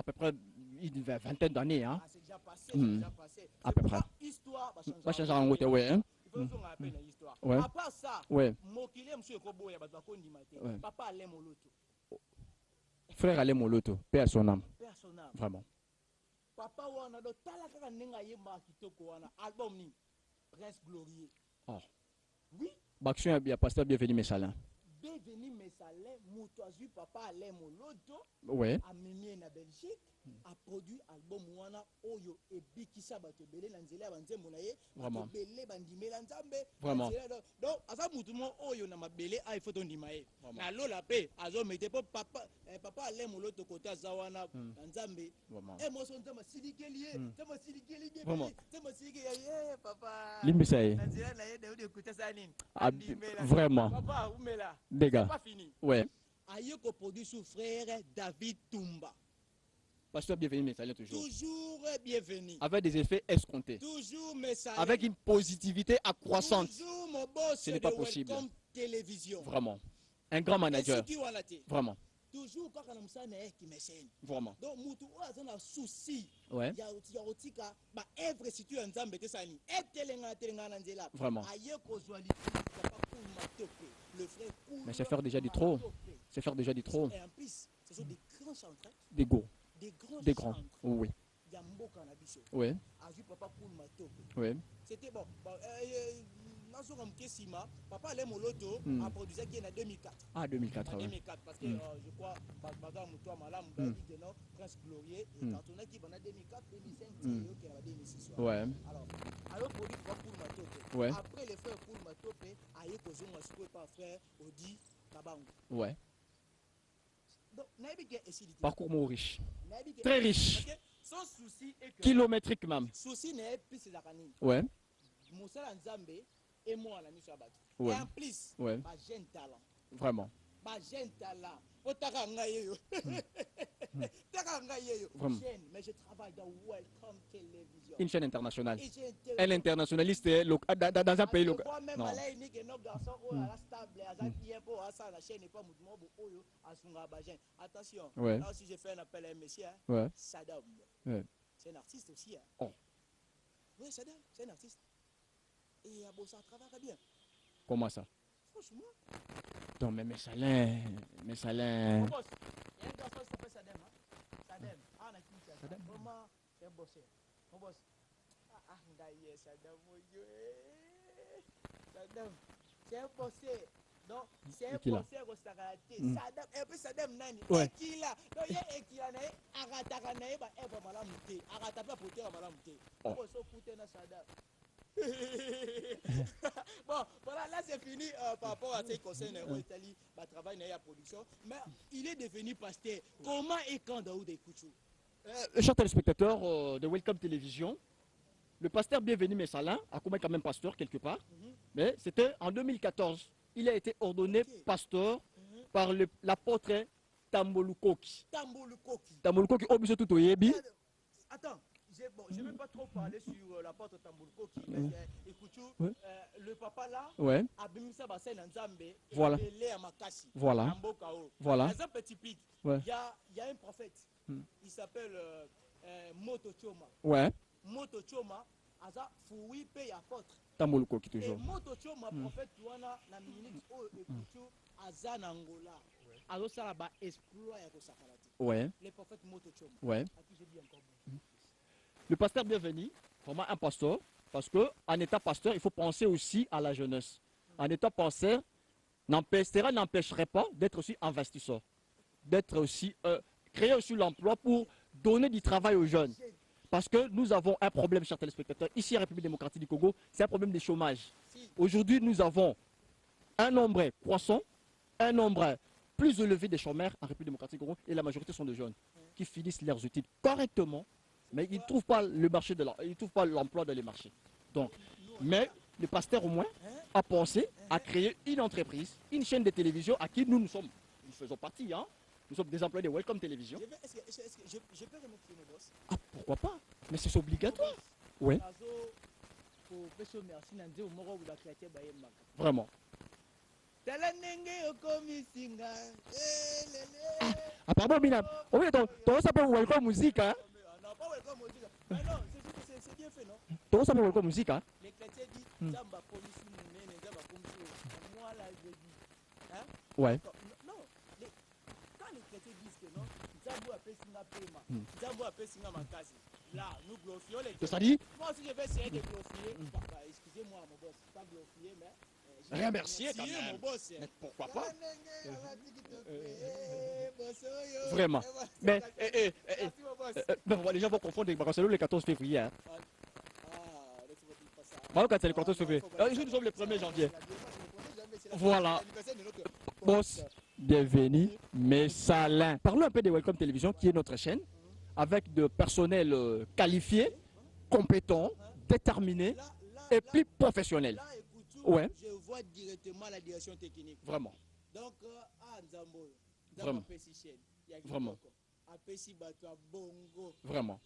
[SPEAKER 17] une vingtaine d'années, hein.
[SPEAKER 18] C'est déjà passé, c'est déjà passé.
[SPEAKER 17] À peu près.
[SPEAKER 18] Histoire
[SPEAKER 17] va changer en route, ouais. Hein?
[SPEAKER 18] Il faut qu'on rappelle l'histoire.
[SPEAKER 17] Ouais.
[SPEAKER 18] À part ça,
[SPEAKER 17] ouais.
[SPEAKER 18] Mokile monsieur Kobo ya bato kondi maté. Papa allait moloto.
[SPEAKER 17] Frère allait moloto, père son âme.
[SPEAKER 18] Père son âme.
[SPEAKER 17] Vraiment.
[SPEAKER 18] Papa wana do tala kaka nenga yemba kitoko wana album ni Prince Glorieux.
[SPEAKER 17] Oh.
[SPEAKER 18] Oui.
[SPEAKER 17] Baction ya pasteur bienvenu Messalin.
[SPEAKER 18] Bienvenue Messalin, Moutoazu papa allait moloto.
[SPEAKER 17] Ouais.
[SPEAKER 18] A mimi na Belgique. A produit album wana oyo et bikisa bato belé na nzela banzembo na ye
[SPEAKER 17] vraiment
[SPEAKER 18] belé bandimela nzambe
[SPEAKER 17] vraiment
[SPEAKER 18] donc asa mutu mo oyo na mabele a ifo to ndima ye na lola pe azo mete po papa ale moloto kota zawana na nzambe e mo so nzamba silikeli ye nzamba silikeli ye nzamba silikeli ye papa
[SPEAKER 17] limbisa ye
[SPEAKER 18] na nzela na ye de écouter ça nini
[SPEAKER 17] vraiment
[SPEAKER 18] papa umela
[SPEAKER 17] dégâts
[SPEAKER 18] c'est pas fini
[SPEAKER 17] ouais
[SPEAKER 18] ayo ko produit son frère David Tumba.
[SPEAKER 17] Pasteur bienvenu Messalin toujours.
[SPEAKER 18] Toujours bienvenu.
[SPEAKER 17] Avec des effets escomptés.
[SPEAKER 18] Toujours Messalin.
[SPEAKER 17] Avec une positivité accroissante.
[SPEAKER 18] Toujours mon boss.
[SPEAKER 17] Ce n'est pas possible.
[SPEAKER 18] Comme télévision.
[SPEAKER 17] Vraiment. Un grand manager. Vraiment.
[SPEAKER 18] Toujours quand on s'en est qui m'essaie.
[SPEAKER 17] Vraiment.
[SPEAKER 18] Donc mutu on a un souci.
[SPEAKER 17] Ouais.
[SPEAKER 18] Ya otika ba œuvre situe en Zambie tesani. Et telenga nanzela.
[SPEAKER 17] Vraiment.
[SPEAKER 18] Aye kozwali le frère Koul.
[SPEAKER 17] Mais c'est faire déjà du trop. C'est faire déjà du trop.
[SPEAKER 18] Et en plus, ce sont des grands chanteurs.
[SPEAKER 17] Des gros.
[SPEAKER 18] Des
[SPEAKER 17] grands. Oui. Oui. Oui.
[SPEAKER 18] C'était bon. Papa allait moloto a produit ça qui est en 2004.
[SPEAKER 17] Ah 2004.
[SPEAKER 18] En 2004 parce que je crois Baga Moutoua Malam dit que non Prince Glorieux et quand on a qui en 2004 2005 qui est en 2006.
[SPEAKER 17] Ouais.
[SPEAKER 18] Alors produit pour Matope.
[SPEAKER 17] Ouais.
[SPEAKER 18] Après les frères pour Matope a eu causé moi ce pas frère Odi Kabango.
[SPEAKER 17] Ouais.
[SPEAKER 18] Donc,
[SPEAKER 17] parcours mon riche. Très riche.
[SPEAKER 18] Sans souci et que
[SPEAKER 17] kilométrique même.
[SPEAKER 18] Souci n'est plus c'est la canine.
[SPEAKER 17] Ouais.
[SPEAKER 18] Moussa Nzambe et moi la mission abattu.
[SPEAKER 17] Ouais.
[SPEAKER 18] Et en plus,
[SPEAKER 17] ouais.
[SPEAKER 18] Bah jeune talent.
[SPEAKER 17] Vraiment.
[SPEAKER 18] Bah jeune talent. Otaka ngayeyo. Taka ngayeyo. Jeune, mais je travaille dans Welcome Télévision.
[SPEAKER 17] Une chaîne internationale. Elle est internationaliste dans un pays local.
[SPEAKER 18] Même à ni que nos garçons oh la stable à bien pour ça la chaîne n'est pas mouvement oyo asunga ba jeune. Attention.
[SPEAKER 17] Ouais.
[SPEAKER 18] Là si je fais un appel à un monsieur
[SPEAKER 17] ouais.
[SPEAKER 18] Saddam.
[SPEAKER 17] Ouais.
[SPEAKER 18] C'est un artiste aussi hein.
[SPEAKER 17] Oh.
[SPEAKER 18] Oui, Saddam, c'est un artiste. Et ça travaille bien.
[SPEAKER 17] Comment ça?
[SPEAKER 18] Franchement.
[SPEAKER 17] Non, mais Messalin.
[SPEAKER 18] Mon boss, il y a un garçon qui s'appelle Saddam. Saddam, on a qui ça? Saddam. Vraiment, c'est un bosseur. Mon boss. Saddam, mon Dieu. Saddam, c'est un bosseur. Donc, c'est un
[SPEAKER 17] Ekila.
[SPEAKER 18] concert au Sakarate.
[SPEAKER 17] Mm.
[SPEAKER 18] Sadam, et puis Sadam Nani.
[SPEAKER 17] Ouais.
[SPEAKER 18] Ekila. Donc, il y a Ekila, Agataka Nae, Eva Malamute. Agataka Poté, Malamute.
[SPEAKER 17] Oh.
[SPEAKER 18] On se fout dans Sadam. Bon, voilà, là c'est fini par rapport à ce qui concerne l'Italie, le travail dans la production. Mais il est devenu pasteur. Comment et quand Daoud Ekouchou?
[SPEAKER 17] Chers téléspectateurs de Welcome Télévision, le pasteur Bienvenu Messalin a quand même pasteur quelque part, mais c'était en 2014. Il a été ordonné pasteur par l'apôtre Tambolukoki.
[SPEAKER 18] Tambolukoki.
[SPEAKER 17] Tambolukoki, Obiso Tutoyebi.
[SPEAKER 18] Attends, je ne vais pas trop parler sur l'apôtre Tambolukoki, mais Ekouchou,
[SPEAKER 17] Ouais.
[SPEAKER 18] le papa là,
[SPEAKER 17] Ouais.
[SPEAKER 18] Abimisa Bassé Nzambe,
[SPEAKER 17] Voilà. Voilà. Voilà.
[SPEAKER 18] Par exemple, typique,
[SPEAKER 17] Ouais.
[SPEAKER 18] il y a un prophète, il s'appelle Moto Choma.
[SPEAKER 17] Ouais.
[SPEAKER 18] Moto Choma, Aza Foui paye apôtre.
[SPEAKER 17] Tambolukoki
[SPEAKER 18] Et
[SPEAKER 17] toujours.
[SPEAKER 18] Moto Choma, prophète, Touana, na minute, Ekouchou, Aza Nangola. Azo Saraba exploit ya Kosakarati.
[SPEAKER 17] Ouais.
[SPEAKER 18] Les prophètes Moto Choma.
[SPEAKER 17] Ouais.
[SPEAKER 18] À qui j'ai dit encore.
[SPEAKER 17] Le pasteur Bienvenu, vraiment un pasteur, parce qu'en état pasteur, il faut penser aussi à la jeunesse. En état pasteur, n'empêcherait pas d'être aussi investisseur, d'être aussi, créer aussi l'emploi pour donner du travail aux jeunes. Parce que nous avons un problème, chers téléspectateurs, ici en République démocratique du Congo, c'est un problème de chômage. Aujourd'hui, nous avons un nombre croissant, un nombre plus élevé de chômeurs en République démocratique du Congo, et la majorité sont des jeunes qui finissent leurs études correctement, mais ils ne trouvent pas le marché ils trouvent pas l'emploi dans les marchés. Donc, mais le pasteur au moins a pensé à créer une entreprise, une chaîne de télévision à qui nous faisons partie. Hein. Nous sommes des employés de Welcome Télévision.
[SPEAKER 18] Est-ce que je peux remettre mon boss?
[SPEAKER 17] Ah, pourquoi pas? Mais c'est obligatoire. Oui. Vraiment. Apparemment, Binam. Oui, tu s'appelle Welcome Musique. Hein?
[SPEAKER 18] Non, pas Welcome Musique. Mais non, c'est bien fait, non?
[SPEAKER 17] Tu s'appelle Welcome Musique. Hein?
[SPEAKER 18] Les chrétiens disent Zamba Komissi Mounene, Zamba Komissi. Moi, là, je dis. Hein?
[SPEAKER 17] Ouais.
[SPEAKER 18] Non, quand les chrétiens disent que non, Zambo appelle Singa Pema, Zambo appelle Singa Makasi. Là, nous glorifions les chrétiens.
[SPEAKER 17] Ça dit?
[SPEAKER 18] Moi aussi, je vais essayer de glorifier. Excusez-moi, mon boss, pas glorifier, mais.
[SPEAKER 17] Remercier quand même.
[SPEAKER 18] Mon boss.
[SPEAKER 17] Mais pourquoi pas?
[SPEAKER 18] Vraiment.
[SPEAKER 17] Mais les gens vont confondre le 14 février. Hein. Quand c'est le 14 février. Nous sommes le 1er janvier. Voilà. Boss, bienvenue, Messalin. Parlons un peu de Welcome Télévision, qui est notre chaîne, avec de personnel qualifié, compétent, déterminé et puis professionnel. Ouais.
[SPEAKER 18] Je vois directement la direction technique.
[SPEAKER 17] Vraiment.
[SPEAKER 18] Donc, Nzambo,
[SPEAKER 17] Vraiment. Vraiment. Vraiment.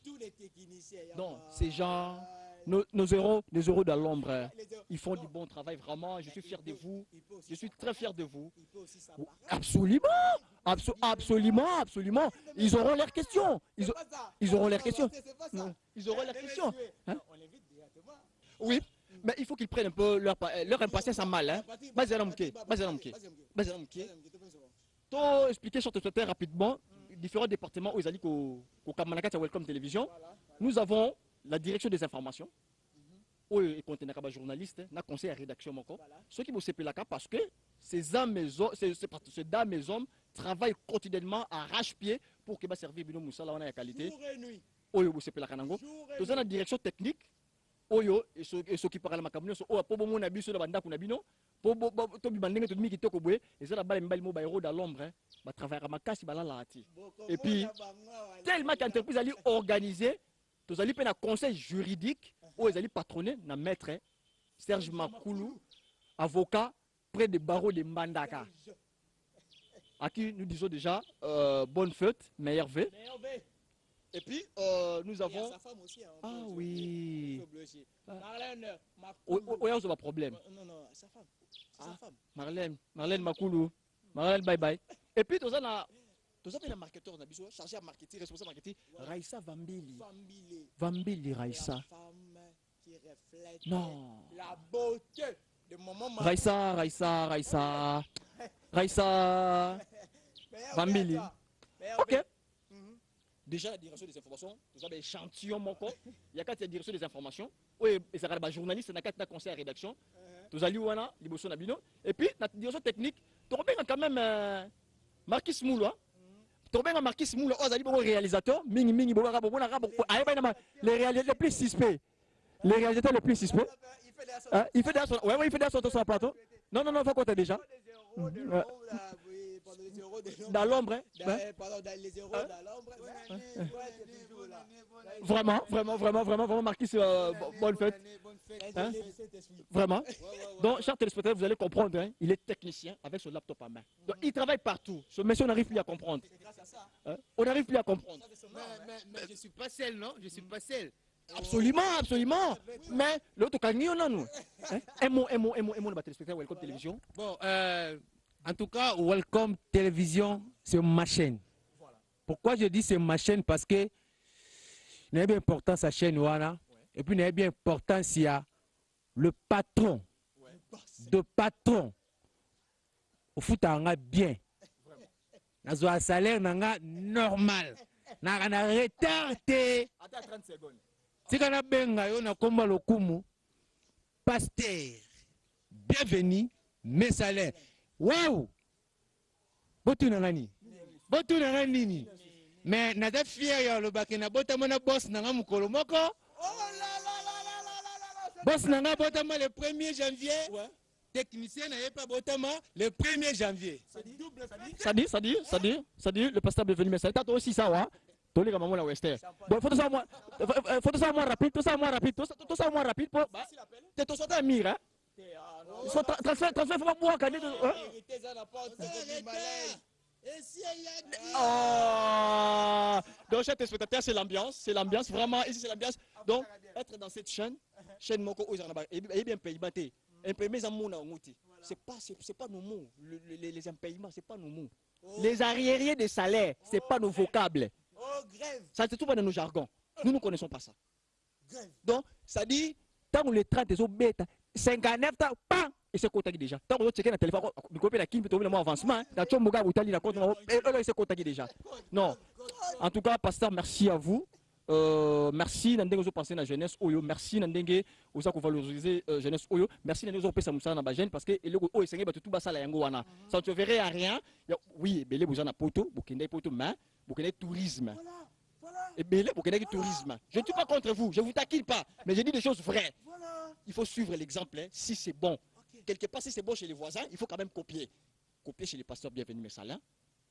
[SPEAKER 18] Tous les techniciens.
[SPEAKER 17] Donc, ces gens, nos héros de l'ombre, ils font du bon travail, vraiment. Je suis fier de vous. Je suis très fier de vous. Absolument. Absolument, absolument. Ils auront leurs questions. Ils auront leurs questions. Ils auront leurs questions. Hein? Oui. Mais il faut qu'ils prennent un peu leur impatience en mal. Hein. Pour expliquer sur Twitter rapidement, différents départements où ils allaient au Kamanaka Welcome Télévision. Nous avons la direction des informations, où ils contiennent des journalistes, na conseil à rédaction encore. Ceux qui vont se là parce que ces dames et hommes travaillent quotidiennement à arrache-pied pour que servir Bino Moussa là on a la qualité. Oui, vous savez la kanango. Nous avons la direction technique. Oyo et ceux qui parlent makamino so o pobo mona biso na banda kuna bino pobo to bi bandenge to mi kitoko boye et ça la balle mbali mo ba héros dans l'ombre ba travailler makasi bala lati et puis tellement qu'entreprise ali organiser to ali pe na conseil juridique o ezali patronné na maître Serge Makoulou avocat près des barreaux de Mbandaka à qui nous disons déjà bonne fête meilleure vœux. Et puis, nous avons...
[SPEAKER 18] sa femme aussi.
[SPEAKER 17] Ah oui.
[SPEAKER 18] Marlène
[SPEAKER 17] Makoulou. Oui, on a un problème.
[SPEAKER 18] Non, sa femme. Sa femme.
[SPEAKER 17] Marlène Makoulou. Marlène, bye bye. Et puis, tu as un marketeur, chargé à marketing, responsable marketing, Raissa Vambili. Vambili, Raissa.
[SPEAKER 18] La femme qui reflète
[SPEAKER 17] la
[SPEAKER 18] beauté de maman
[SPEAKER 17] Raissa. Vambili. Ok. Déjà la direction des informations, vous avez échantillon mon corps. Il y a quatre direction des informations. Oui, et ça va journaliste, il y a quatre conseils à rédaction. tozali wana liboso na bino et puis na direction technique tokobenga quand même Marquis Moulwa tokobenga Marquis Moulwa ozali bongo réalisateur mingi bongo bona ayeba na les réalisateurs les plus suspects. Les réalisateurs les plus suspects. Il fait d'ailleurs ouais, il fait d'ailleurs sur le plateau. Non, faut compter déjà. Dans l'ombre, hein?
[SPEAKER 18] Pardon, dans les héros dans l'ombre.
[SPEAKER 17] Vraiment, Marquis, bonne fête. Hein? Vraiment. Donc, chers téléspectateurs, vous allez comprendre, hein? Il est technicien avec son laptop à main. Donc, il travaille partout. Ce monsieur, on n'arrive plus à comprendre. Hein? On n'arrive plus à comprendre.
[SPEAKER 18] Mais je ne suis pas seul, non? Je ne suis pas seul.
[SPEAKER 17] Absolument. Mais l'autre canyon, on a nous. Un mot, le téléspectateur Welcome Télévision.
[SPEAKER 19] Bon, en tout cas, Welcome Télévision, c'est ma chaîne. Pourquoi je dis c'est ma chaîne? Parce que il y a bien important sa chaîne, Wana. Et puis il y a bien important s'il y a le patron. De patron. Au foot, on a bien. On a un salaire normal. On a un retard.
[SPEAKER 17] Attends 30 secondes.
[SPEAKER 19] Si on a bien un combat le kumu, pasteur, bienvenue, mes salaires. Waouh! Botu nangani. Mais nada fier ya le bakena bota mona boss nanga mukolo moko. Boss nanga bota le 1er janvier. Technicien n'a pas botama le 1er janvier.
[SPEAKER 17] Ça dit, le pasteur bienvenu, mais ça t'as aussi ça, ouais. Tous les gars, maman la Western. Bon, faut tout ça moins rapide, tout ça moins rapide pour. T'es tout ça à mire, hein? Transfert, faut pas boire, cadet. Donc, chers téléspectateurs, c'est l'ambiance, vraiment, ici c'est l'ambiance. Donc, être dans cette chaîne Moko Ozarnaba, et bien payé, batté. Un peu mes amours, c'est pas nos mots, les impayements, c'est pas nos mots. Les arriérés des salaires, c'est pas nos vocables. Ça se trouve dans nos jargons. Nous ne connaissons pas ça. Donc, ça dit, tant que les 30 des autres bêtes, 59, pas et c'est contacté déjà. Tant que tu as le téléphone, tu peux la Kim, tu peux le avancement. Tu as tout le monde qui a et c'est contacté déjà. Non. En tout cas, pasteur, merci à vous. Merci Nandenge vous pensez la jeunesse Oyo. Merci Nandenge vous avez valorisé jeunesse Oyo. Merci Nandenge vous pensez à la jeune parce que le Oyo c'est tout bas ça la yango wana. Ça ne te verrait à rien. Oui, mais les vous en a poto, bokende poto mais bokende tourisme. Et bien là bokende tourisme. Je ne suis pas contre vous, je vous taquine pas, mais je dis des choses vraies. Il faut suivre l'exemple hein, si c'est bon. Quelque part si c'est bon chez les voisins, il faut quand même copier. Copier chez les pasteurs bienvenus mes salins.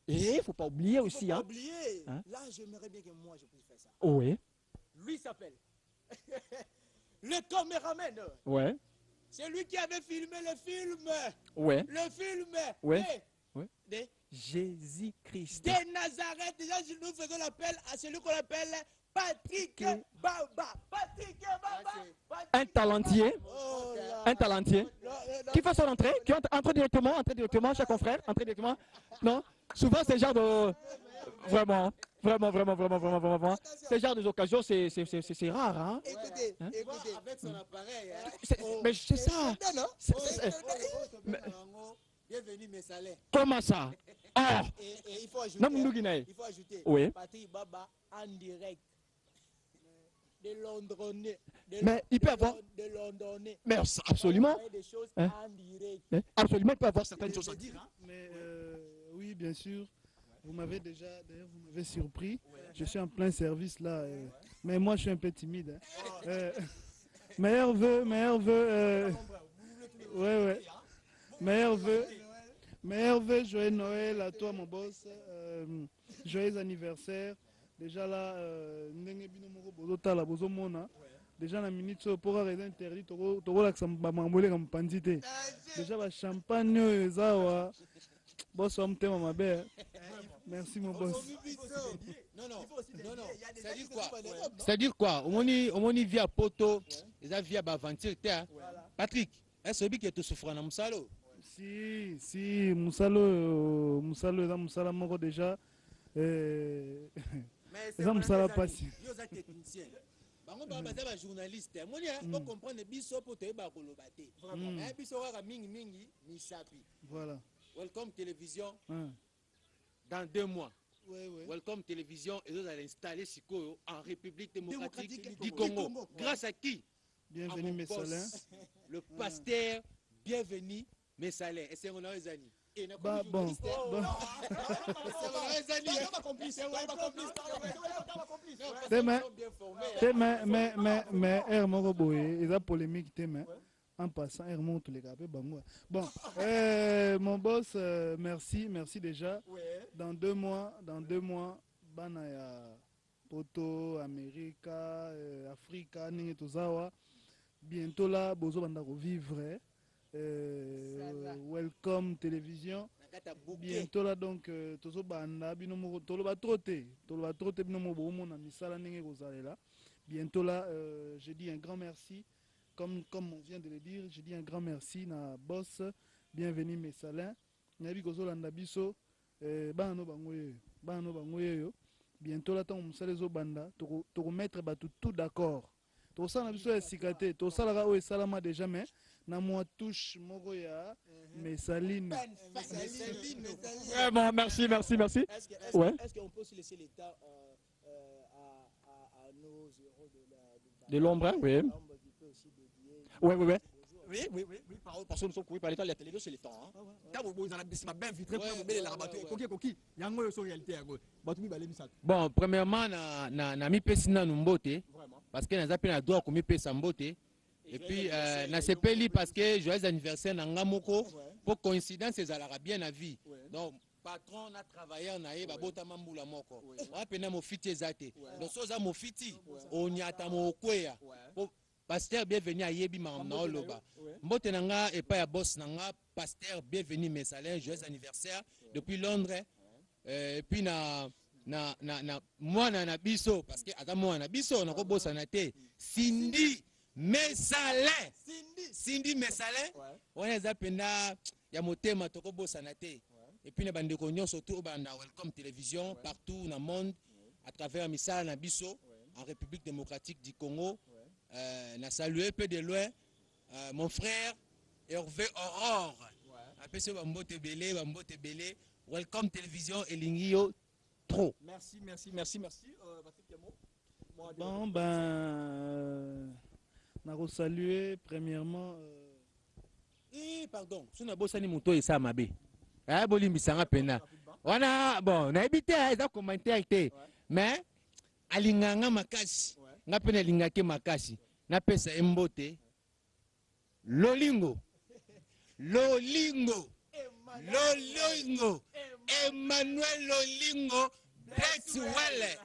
[SPEAKER 17] Et il ne faut pas oublier aussi.
[SPEAKER 18] Faut pas oublier. Hein? Là, j'aimerais bien que moi je puisse faire ça.
[SPEAKER 17] Oui.
[SPEAKER 18] Lui s'appelle le caméraman.
[SPEAKER 17] Ouais.
[SPEAKER 18] C'est lui qui avait filmé le film.
[SPEAKER 17] Ouais.
[SPEAKER 18] Le film.
[SPEAKER 17] Ouais. De Jésus-Christ.
[SPEAKER 18] De Nazareth. Déjà, nous faisons l'appel à celui qu'on appelle Patrick Baba. Patrick Baba.
[SPEAKER 17] Un talentier.
[SPEAKER 18] Oh
[SPEAKER 17] un talentier. Qui fait son entrée, qui entre directement, cher confrère, entre directement. Non. Souvent, c'est genre de... Vraiment. Ce genre d'occasion, c'est rare. Hein?
[SPEAKER 18] Écoutez, avec son appareil.
[SPEAKER 17] Mais c'est ça.
[SPEAKER 18] Bienvenue, mes salaires.
[SPEAKER 17] Comment ça?
[SPEAKER 18] Ah. Et il faut ajouter.
[SPEAKER 17] Oui.
[SPEAKER 18] Patrick Baba en direct. De Londonais.
[SPEAKER 17] Mais il peut avoir.
[SPEAKER 18] De Londonais.
[SPEAKER 17] Mais absolument.
[SPEAKER 18] Des choses en direct.
[SPEAKER 17] Absolument, il peut avoir certaines choses à dire. Hein?
[SPEAKER 13] Mais oui, bien sûr. Vous m'avez déjà, d'ailleurs, vous m'avez surpris. Je suis en plein service là. Mais moi, je suis un peu timide. Hein. Meilleur vœu. Ouais. Meilleur vœu, joyeux Noël à toi, mon boss. Joyeux anniversaire. Déjà là, déjà la minute pour raison interdit, déjà la champagne, boss, on t'aime ma belle. Merci mon boss.
[SPEAKER 19] Non. C'est-à-dire quoi? Au moins, via Poto, ils via Baventure. Patrick, est-ce que tu souffres dans Moussalo?
[SPEAKER 13] Si, Moussalo, Moussalo, déjà.
[SPEAKER 19] Mais
[SPEAKER 13] c'est Moussalo passé.
[SPEAKER 19] Bango baba za ba journaliste moni on comprendre biso pour te ba kolobate vraiment biso wa mingi misapi
[SPEAKER 13] voilà.
[SPEAKER 19] Welcome Télévision dans 2 mois. Welcome Télévision et nous allons installer Sikoyo en République démocratique du Congo. Grâce à qui?
[SPEAKER 13] Bienvenue mes salins.
[SPEAKER 19] Le pasteur bienvenue mes salaires. Et c'est mon Zani.
[SPEAKER 13] Bah, bon. Mais Hermo Boye, il y a polémique en passant Hermo tous les gars. Bon, mon boss, merci déjà. Dans 2 mois, Banaya, Poto, America, Africa, Ningetuzawa. Bientôt là, Bozo Bandako vivre. Welcome télévision. Bientôt là donc tozo banda binomo tolo ba trotter binomo bomo na misala ndenge kozala. Bientôt là je dis un grand merci comme on vient de le dire, je dis un grand merci na boss, bienvenue mes salins. Nabi kozolanda biso bano bango yo. Bientôt là tant musala zo banda to mettre ba tout d'accord. To sala biso esikate, to sala o salama déjà mais na moi touche moko ya Messaline.
[SPEAKER 17] Vraiment, merci.
[SPEAKER 18] Est-ce qu'on peut aussi laisser l'État à nos héros
[SPEAKER 17] de l'ombre, oui. Oui.
[SPEAKER 18] Oui, parce que nous sommes courus par l'État, la télévision c'est l'État.
[SPEAKER 19] Bon, premièrement, na mi pesina numbote parce que na zapi na droit ko mi pesa mbote. Et puis, na sepeli parce que joyeux anniversaire na ngamoko pour coïncidence c'est à bien à vie. Donc patron na travailleur na ye babota mambula moko. Wa pena mo fiti zate. Donc soza mo fiti onyata mo kweya. Pasteur bienvenue à Yebi Mamna Oloba. Mbote nanga et pas ya boss nanga pasteur bienvenue mes salaires joyeux anniversaire depuis Londres. Et puis moi na biso parce que ata moi na biso na ko bossa na te Cindy Cindy Messalin on les appelle ya motema toko bossa na te. Et puis na bande ko nyonso tout banda Welcome télévision partout dans le monde à travers misala na biso en République démocratique du Congo. Na salué peu de loin mon frère Hervé Aurore. Après ce bambote belé Welcome télévision et Lingio trop.
[SPEAKER 18] Merci.
[SPEAKER 13] Bon na saluer premièrement
[SPEAKER 19] pardon, suna bosani muto esa mabe. Bolimbisanga pena. Wana bon, na ebité eza commentaire té. Mais alinganga makasi. Nga pena lingake makasi. Na pesa embote. Lolingo. Emmanuel Lolingo. Blexwell.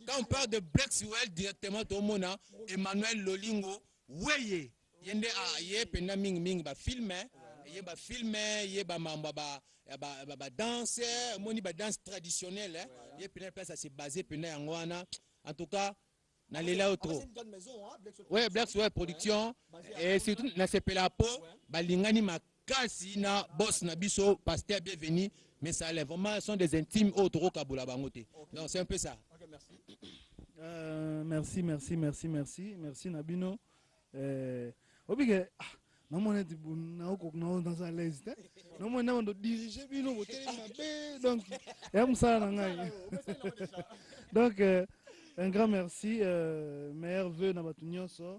[SPEAKER 19] Quand on parle de Blexwell directement au Mona, Emmanuel Lolingo, weye. Yende ye pena ming ba filmer, ye ba mamba ba danse, moni ba danse traditionnelle, ye pena place à se baser pena yangwana. En tout cas, na lela autre. Ouais, Blexwell production et surtout na sepela po ba lingani makasi na boss na biso pasteur bienvenue. Mais ça les vraiment sont des intimes autres Kaboula Bangote. Donc c'est un peu ça.
[SPEAKER 18] Ok, merci.
[SPEAKER 13] Merci Nabino. Obige non mon est dans un l'aise. Non mon on diriger bino donc donc un grand merci meilleur vœu na batunyoso.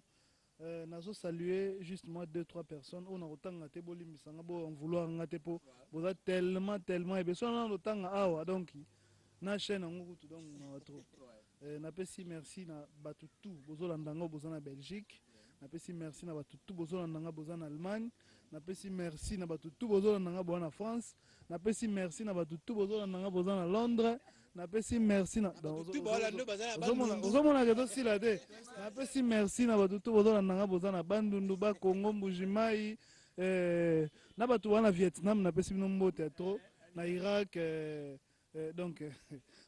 [SPEAKER 13] Nazo saluer juste moi 2-3 personnes on a autant ngate bolimbisanga bo en vouloir ngate po boza tellement et besoin na autant awa donc na chaîne ngutu donc na trop na pesi merci na batutu bozolandanga boza na Belgique na pesi merci na batutu bozolandanga boza na Allemagne na pesi merci na batutu bozolandanga boza na France na pesi merci na batutu bozolandanga boza na Londres na pesi merci na ozomona keto sila te na pesi merci na batutu bozolandanga boza na Bandundu ba Congo Mbujimai na batu wana Vietnam na pesi bino mbote trop na Irak donc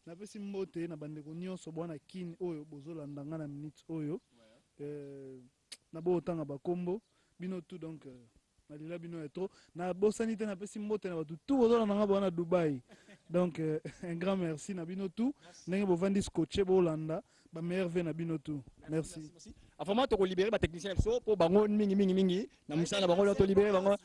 [SPEAKER 13] na pesi mbote na bandeko nyonso bwana kini oyo bozolandanga na minute oyo na botanga bakombo bino tout donc na lila bino etro na bosani te na pesi mbote na batu tout bozolandanga bwana Dubaï donc un grand merci na bino tout ndenge bovandi scotché bolanda ba meilleur vœu na bino tout merci.
[SPEAKER 17] Avant to libérer ba technicien so pour bango mingi na musala bango to libérer bango.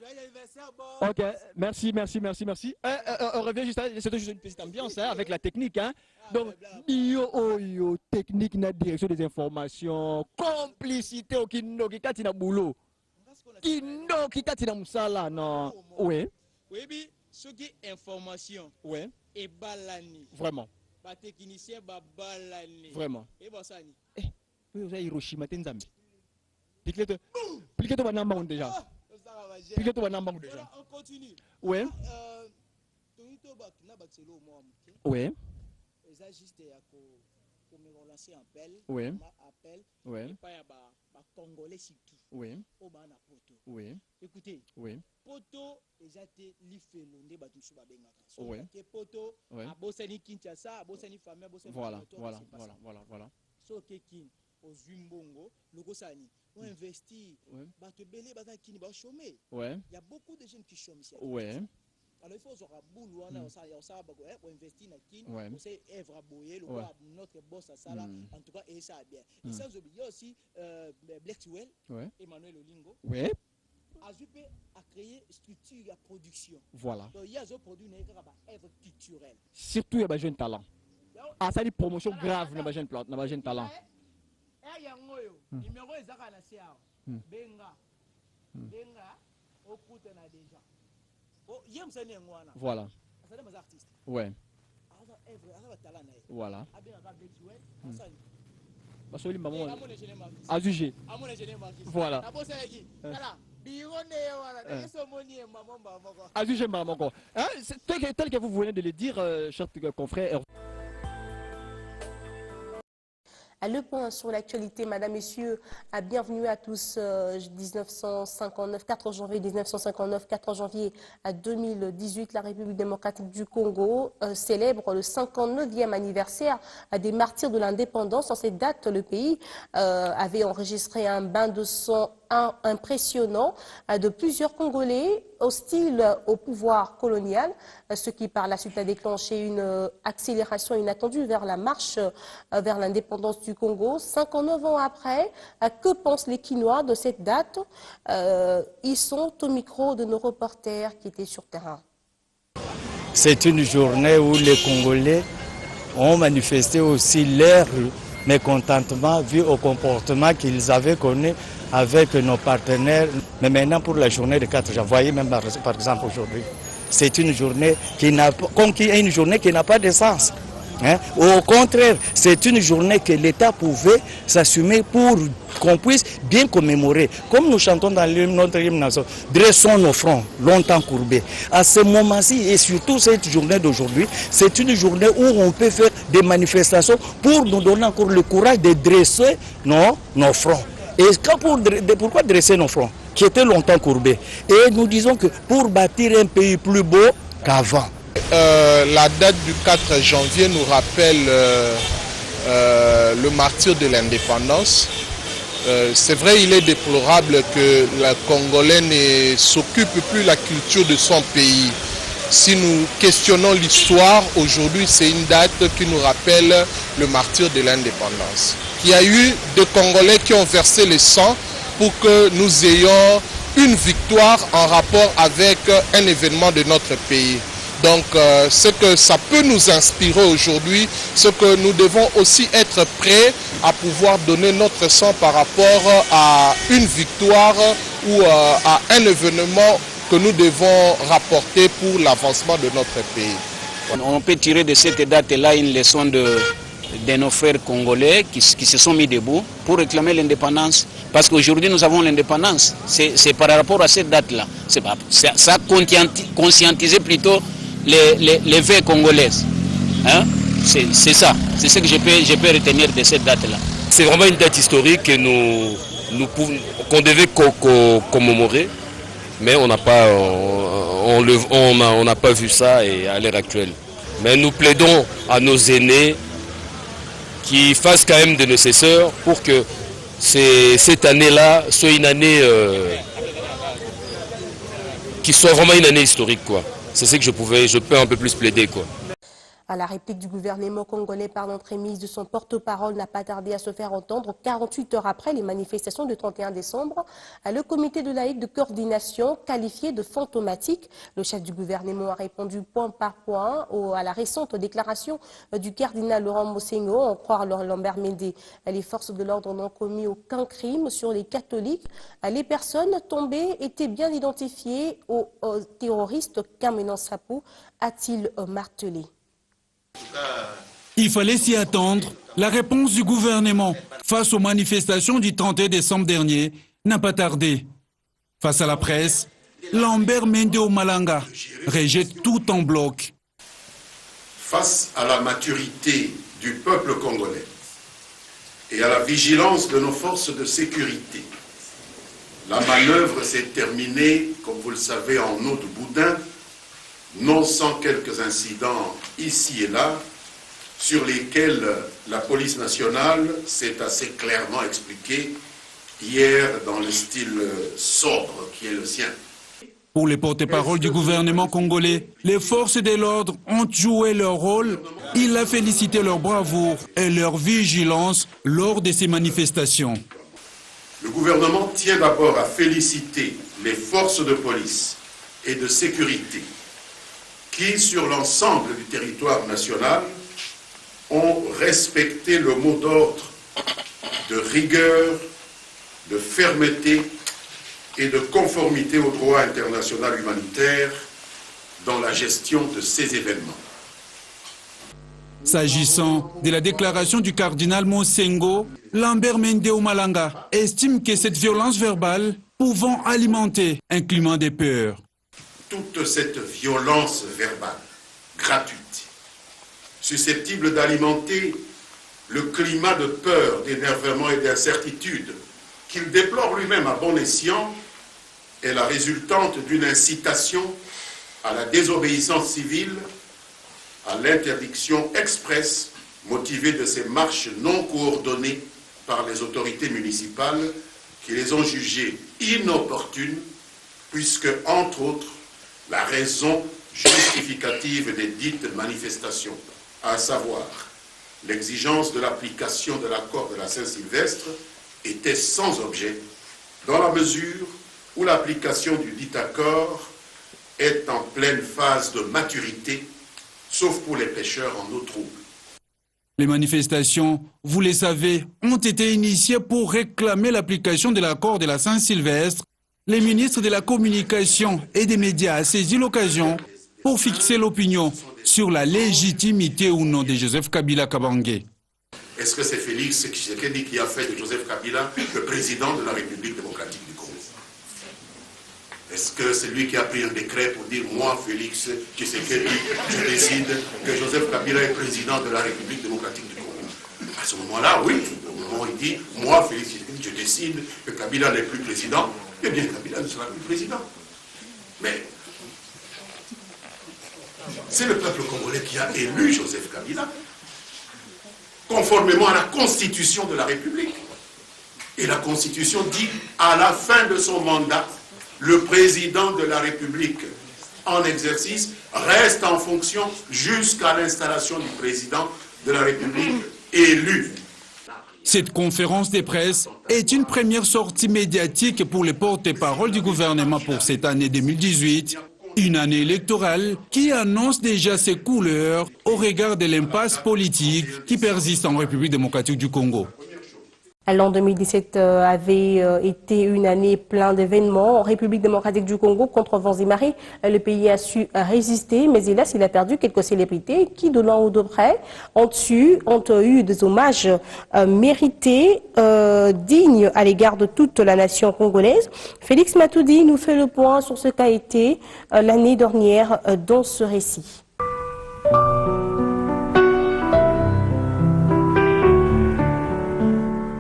[SPEAKER 17] OK, merci. On revient juste c'est juste une petite ambiance avec la technique hein. Donc yo technique na direction des informations, complicité au kati na boulot. Kino kitati na musala non. Oui.
[SPEAKER 18] Oui, ce qui est information.
[SPEAKER 17] Oui.
[SPEAKER 18] Et balani.
[SPEAKER 17] Vraiment.
[SPEAKER 18] Ba technicien ba balani.
[SPEAKER 17] Vraiment.
[SPEAKER 18] Et basani.
[SPEAKER 17] Oui, vous avez Hiroshima Tenzambi. Piquez-toi banamba déjà. Piquez-toi banamba déjà.
[SPEAKER 18] On continue.
[SPEAKER 17] Oui. Oui.
[SPEAKER 18] Ça juste pour me relancer un appel.
[SPEAKER 17] Oui.
[SPEAKER 18] Appel.
[SPEAKER 17] Oui.
[SPEAKER 18] Et pas ya ba congolais surtout.
[SPEAKER 17] Oui.
[SPEAKER 18] Au bana poto.
[SPEAKER 17] Oui.
[SPEAKER 18] Écoutez.
[SPEAKER 17] Oui.
[SPEAKER 18] Poto déjà te lifelonde ba tout ba bengaka.
[SPEAKER 17] Oui.
[SPEAKER 18] Que poto a bosani Kinshasa, a bosani famille, a bosani.
[SPEAKER 17] Voilà.
[SPEAKER 18] So que kin au Zimbongo, logo sani. On investit. Ba te belé ba kini ba chômer.
[SPEAKER 17] Ouais.
[SPEAKER 18] Il y a beaucoup de jeunes qui chôment ici.
[SPEAKER 17] Ouais.
[SPEAKER 18] Alors il faut se raboulou on investir na kin, on sait œuvre à boyer le notre boss à ça là en tout cas et ça bien. Et sans oublier aussi Blexwell, Emmanuel Olingo.
[SPEAKER 17] Ouais.
[SPEAKER 18] Azupe a créé structure de production.
[SPEAKER 17] Voilà.
[SPEAKER 18] Donc il y a des produits œuvre culturelle.
[SPEAKER 17] Surtout il y a des jeunes talents. Ah ça dit promotion grave na ba jeune talent.
[SPEAKER 18] Eh yango yo numéro ezaka na sia. Benga au coûte na déjà.
[SPEAKER 17] Voilà. Ouais. Voilà. Azugé. Voilà. Azugé maman. Tel que vous venez de le dire, chers confrères.
[SPEAKER 2] Le point sur l'actualité, madame, messieurs, bienvenue à tous. 1959, 4 janvier 1959, 4 janvier 2018, la République démocratique du Congo célèbre le 59e anniversaire des martyrs de l'indépendance. En cette date, le pays avait enregistré un bain de sang impressionnant de plusieurs Congolais hostiles au pouvoir colonial, ce qui par la suite a déclenché une accélération inattendue vers la marche vers l'indépendance du Congo. 59 ans après, que pensent les Quinois de cette date? Ils sont au micro de nos reporters qui étaient sur terrain.
[SPEAKER 20] C'est une journée où les Congolais ont manifesté aussi leur mécontentement vu au comportement qu'ils avaient connu avec nos partenaires. Mais maintenant pour la journée de 4 janvier, voyez même par exemple aujourd'hui, c'est une journée qui n'a pas de sens. Hein? Au contraire, c'est une journée que l'État pouvait s'assumer pour qu'on puisse bien commémorer. Comme nous chantons dans notre hymne national, dressons nos fronts longtemps courbés. À ce moment-ci, et surtout cette journée d'aujourd'hui, c'est une journée où on peut faire des manifestations pour nous donner encore le courage de dresser nos fronts. Et pourquoi dresser nos fronts qui étaient longtemps courbés? Et nous disons que pour bâtir un pays plus beau qu'avant.
[SPEAKER 21] La date du 4 janvier nous rappelle le martyr de l'indépendance. C'est vrai, il est déplorable que le Congolais ne s'occupe plus de la culture de son pays. Si nous questionnons l'histoire, aujourd'hui c'est une date qui nous rappelle le martyr de l'indépendance. Il y a eu des Congolais qui ont versé le sang pour que nous ayons une victoire en rapport avec un événement de notre pays. Donc ce que ça peut nous inspirer aujourd'hui, c'est que nous devons aussi être prêts à pouvoir donner notre sang par rapport à une victoire ou à un événement que nous devons rapporter pour l'avancement de notre pays.
[SPEAKER 22] On peut tirer de cette date-là une leçon de nos frères congolais qui se sont mis debout pour réclamer l'indépendance. Parce qu'aujourd'hui nous avons l'indépendance. C'est par rapport à cette date-là. Ça a conscientisé plutôt les vœux congolaises. Hein? C'est ça. C'est ce que je peux retenir de cette date-là.
[SPEAKER 23] C'est vraiment une date historique que qu'on devait commémorer. Mais on n'a pas, on n'a pas vu ça et à l'heure actuelle. Mais nous plaidons à nos aînés qui fassent quand même de nécessaire pour que cette année-là soit une année qui soit vraiment une année historique, quoi. C'est ce que je peux un peu plus plaider, quoi.
[SPEAKER 2] La réplique du gouvernement congolais par l'entremise de son porte-parole n'a pas tardé à se faire entendre 48 heures après les manifestations du 31 décembre. Le comité de laïcs de coordination qualifié de fantomatique. Le chef du gouvernement a répondu point par point à la récente déclaration du cardinal Laurent Mosengo. En croire Lambert Mende, les forces de l'ordre n'ont commis aucun crime sur les catholiques. Les personnes tombées étaient bien identifiées aux terroristes. Kamenan Sapou a-t-il martelé?
[SPEAKER 3] Il fallait s'y attendre. La réponse du gouvernement face aux manifestations du 31 décembre dernier n'a pas tardé. Face à la presse, Lambert Mende Omalanga rejette tout en bloc.
[SPEAKER 4] Face à la maturité du peuple congolais et à la vigilance de nos forces de sécurité, la manœuvre s'est terminée, comme vous le savez, en eau de boudin, non sans quelques incidents ici et là, sur lesquels la police nationale s'est assez clairement expliquée hier dans le style sobre qui est le sien.
[SPEAKER 3] Pour les porte-paroles du gouvernement congolais, les forces de l'ordre ont joué leur rôle. Il a félicité leur bravoure et leur vigilance lors de ces manifestations.
[SPEAKER 4] Le gouvernement tient d'abord à féliciter les forces de police et de sécurité qui, sur l'ensemble du territoire national, ont respecté le mot d'ordre de rigueur, de fermeté et de conformité au droit international humanitaire dans la gestion de ces événements.
[SPEAKER 3] S'agissant de la déclaration du cardinal Mosengo, Lambert Mende Omalanga estime que cette violence verbale pouvant alimenter un climat de peur.
[SPEAKER 4] Toute cette violence verbale, gratuite, susceptible d'alimenter le climat de peur, d'énervement et d'incertitude qu'il déplore lui-même à bon escient, est la résultante d'une incitation à la désobéissance civile, à l'interdiction expresse motivée de ces marches non coordonnées par les autorités municipales qui les ont jugées inopportunes, puisque, entre autres, la raison justificative des dites manifestations, à savoir l'exigence de l'application de l'accord de la Saint-Sylvestre, était sans objet, dans la mesure où l'application du dit accord est en pleine phase de maturité, sauf pour les pêcheurs en eau trouble.
[SPEAKER 3] Les manifestations, vous le savez, ont été initiées pour réclamer l'application de l'accord de la Saint-Sylvestre. Les ministres de la Communication et des Médias a saisi l'occasion pour fixer l'opinion sur la légitimité ou non de Joseph Kabila Kabange.
[SPEAKER 4] Est-ce que c'est Félix Tshisekedi qui a fait de Joseph Kabila le président de la République démocratique du Congo? Est-ce que c'est lui qui a pris un décret pour dire « Moi, Félix Tshisekedi, je décide que Joseph Kabila est président de la République démocratique du Congo » À ce moment-là, oui, au moment où il dit « Moi, Félix Tshisekedi, je décide que Kabila n'est plus président », eh bien, Kabila ne sera plus président. Mais c'est le peuple congolais qui a élu Joseph Kabila, conformément à la Constitution de la République. Et la Constitution dit, à la fin de son mandat, le président de la République en exercice reste en fonction jusqu'à l'installation du président de la République élu.
[SPEAKER 3] Cette conférence de presse est une première sortie médiatique pour les porte-paroles du gouvernement pour cette année 2018. Une année électorale qui annonce déjà ses couleurs au regard de l'impasse politique qui persiste en République démocratique du Congo.
[SPEAKER 2] L'an 2017 avait été une année pleine d'événements. En République démocratique du Congo, contre vents et marées, le pays a su résister, mais hélas, il a perdu quelques célébrités qui, de loin ou de près, ont eu des hommages mérités, dignes à l'égard de toute la nation congolaise. Félix Matoudi nous fait le point sur ce qu'a été l'année dernière dans ce récit.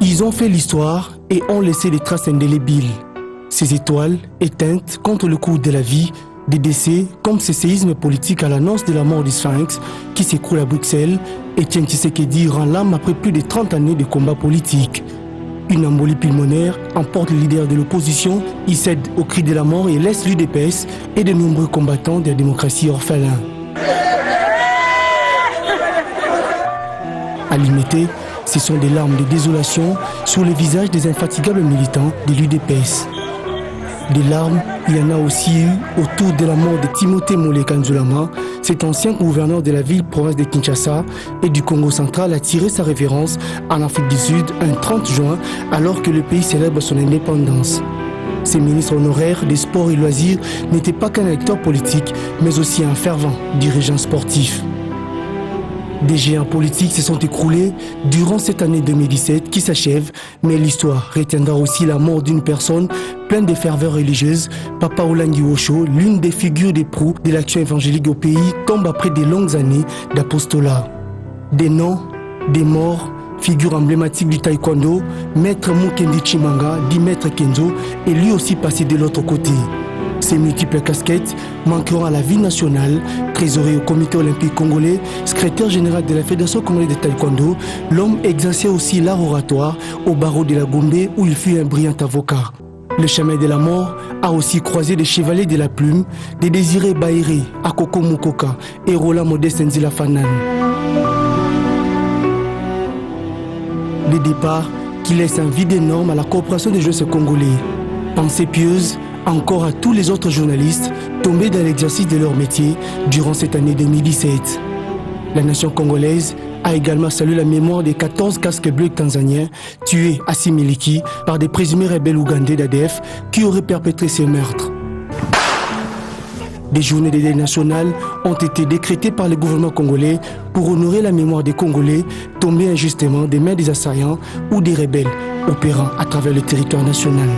[SPEAKER 5] Ils ont fait l'histoire et ont laissé des traces indélébiles. Ces étoiles éteintes contre le cours de la vie, des décès comme ce séisme politique à l'annonce de la mort du Sphinx qui s'écroule à Bruxelles, Etienne Tshisekedi rend l'âme après plus de 30 années de combat politique. Une embolie pulmonaire emporte le leader de l'opposition, il cède au cri de la mort et laisse l'UDPS et de nombreux combattants de la démocratie orphelins. À Limité, ce sont des larmes de désolation sur les visages des infatigables militants de l'UDPS. Des larmes, il y en a aussi eu autour de la mort de Timothée Moleka Nzulama. Cet ancien gouverneur de la ville-province de Kinshasa et du Congo central a tiré sa révérence en Afrique du Sud un 30 juin alors que le pays célèbre son indépendance. Ces ministres honoraires des sports et loisirs n'étaient pas qu'un acteur politique, mais aussi un fervent dirigeant sportif. Des géants politiques se sont écroulés durant cette année 2017 qui s'achève, mais l'histoire retiendra aussi la mort d'une personne pleine de ferveur religieuse. Papa Olangi Osho, l'une des figures des proues de l'action évangélique au pays, tombe après de longues années d'apostolat. Des noms, des morts, figure emblématique du taekwondo, Maître Mukendi Chimanga, dit Maître Kenzo, est lui aussi passé de l'autre côté. Ces multiples casquettes manqueront à la vie nationale. Trésorier au comité olympique congolais, secrétaire général de la Fédération congolaise de taekwondo, l'homme exerçait aussi l'art oratoire au barreau de la Gombe où il fut un brillant avocat. Le chemin de la mort a aussi croisé des chevaliers de la plume, des Désiré Baïré, Akoko Mukoka et Roland Modeste Nzila Fanan. Le départ qui laisse un vide énorme à la coopération des jeunes congolais. Pensée pieuse encore à tous les autres journalistes tombés dans l'exercice de leur métier durant cette année 2017. La nation congolaise a également salué la mémoire des 14 casques bleus tanzaniens tués à Similiki par des présumés rebelles ougandais d'ADF qui auraient perpétré ces meurtres. Des journées de deuil national ont été décrétées par le gouvernement congolais pour honorer la mémoire des Congolais tombés injustement des mains des assaillants ou des rebelles opérant à travers le territoire national.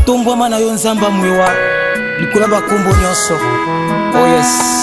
[SPEAKER 6] tombwama na yo nzamba mwiwa likula bakombo nyonso. Oh yes.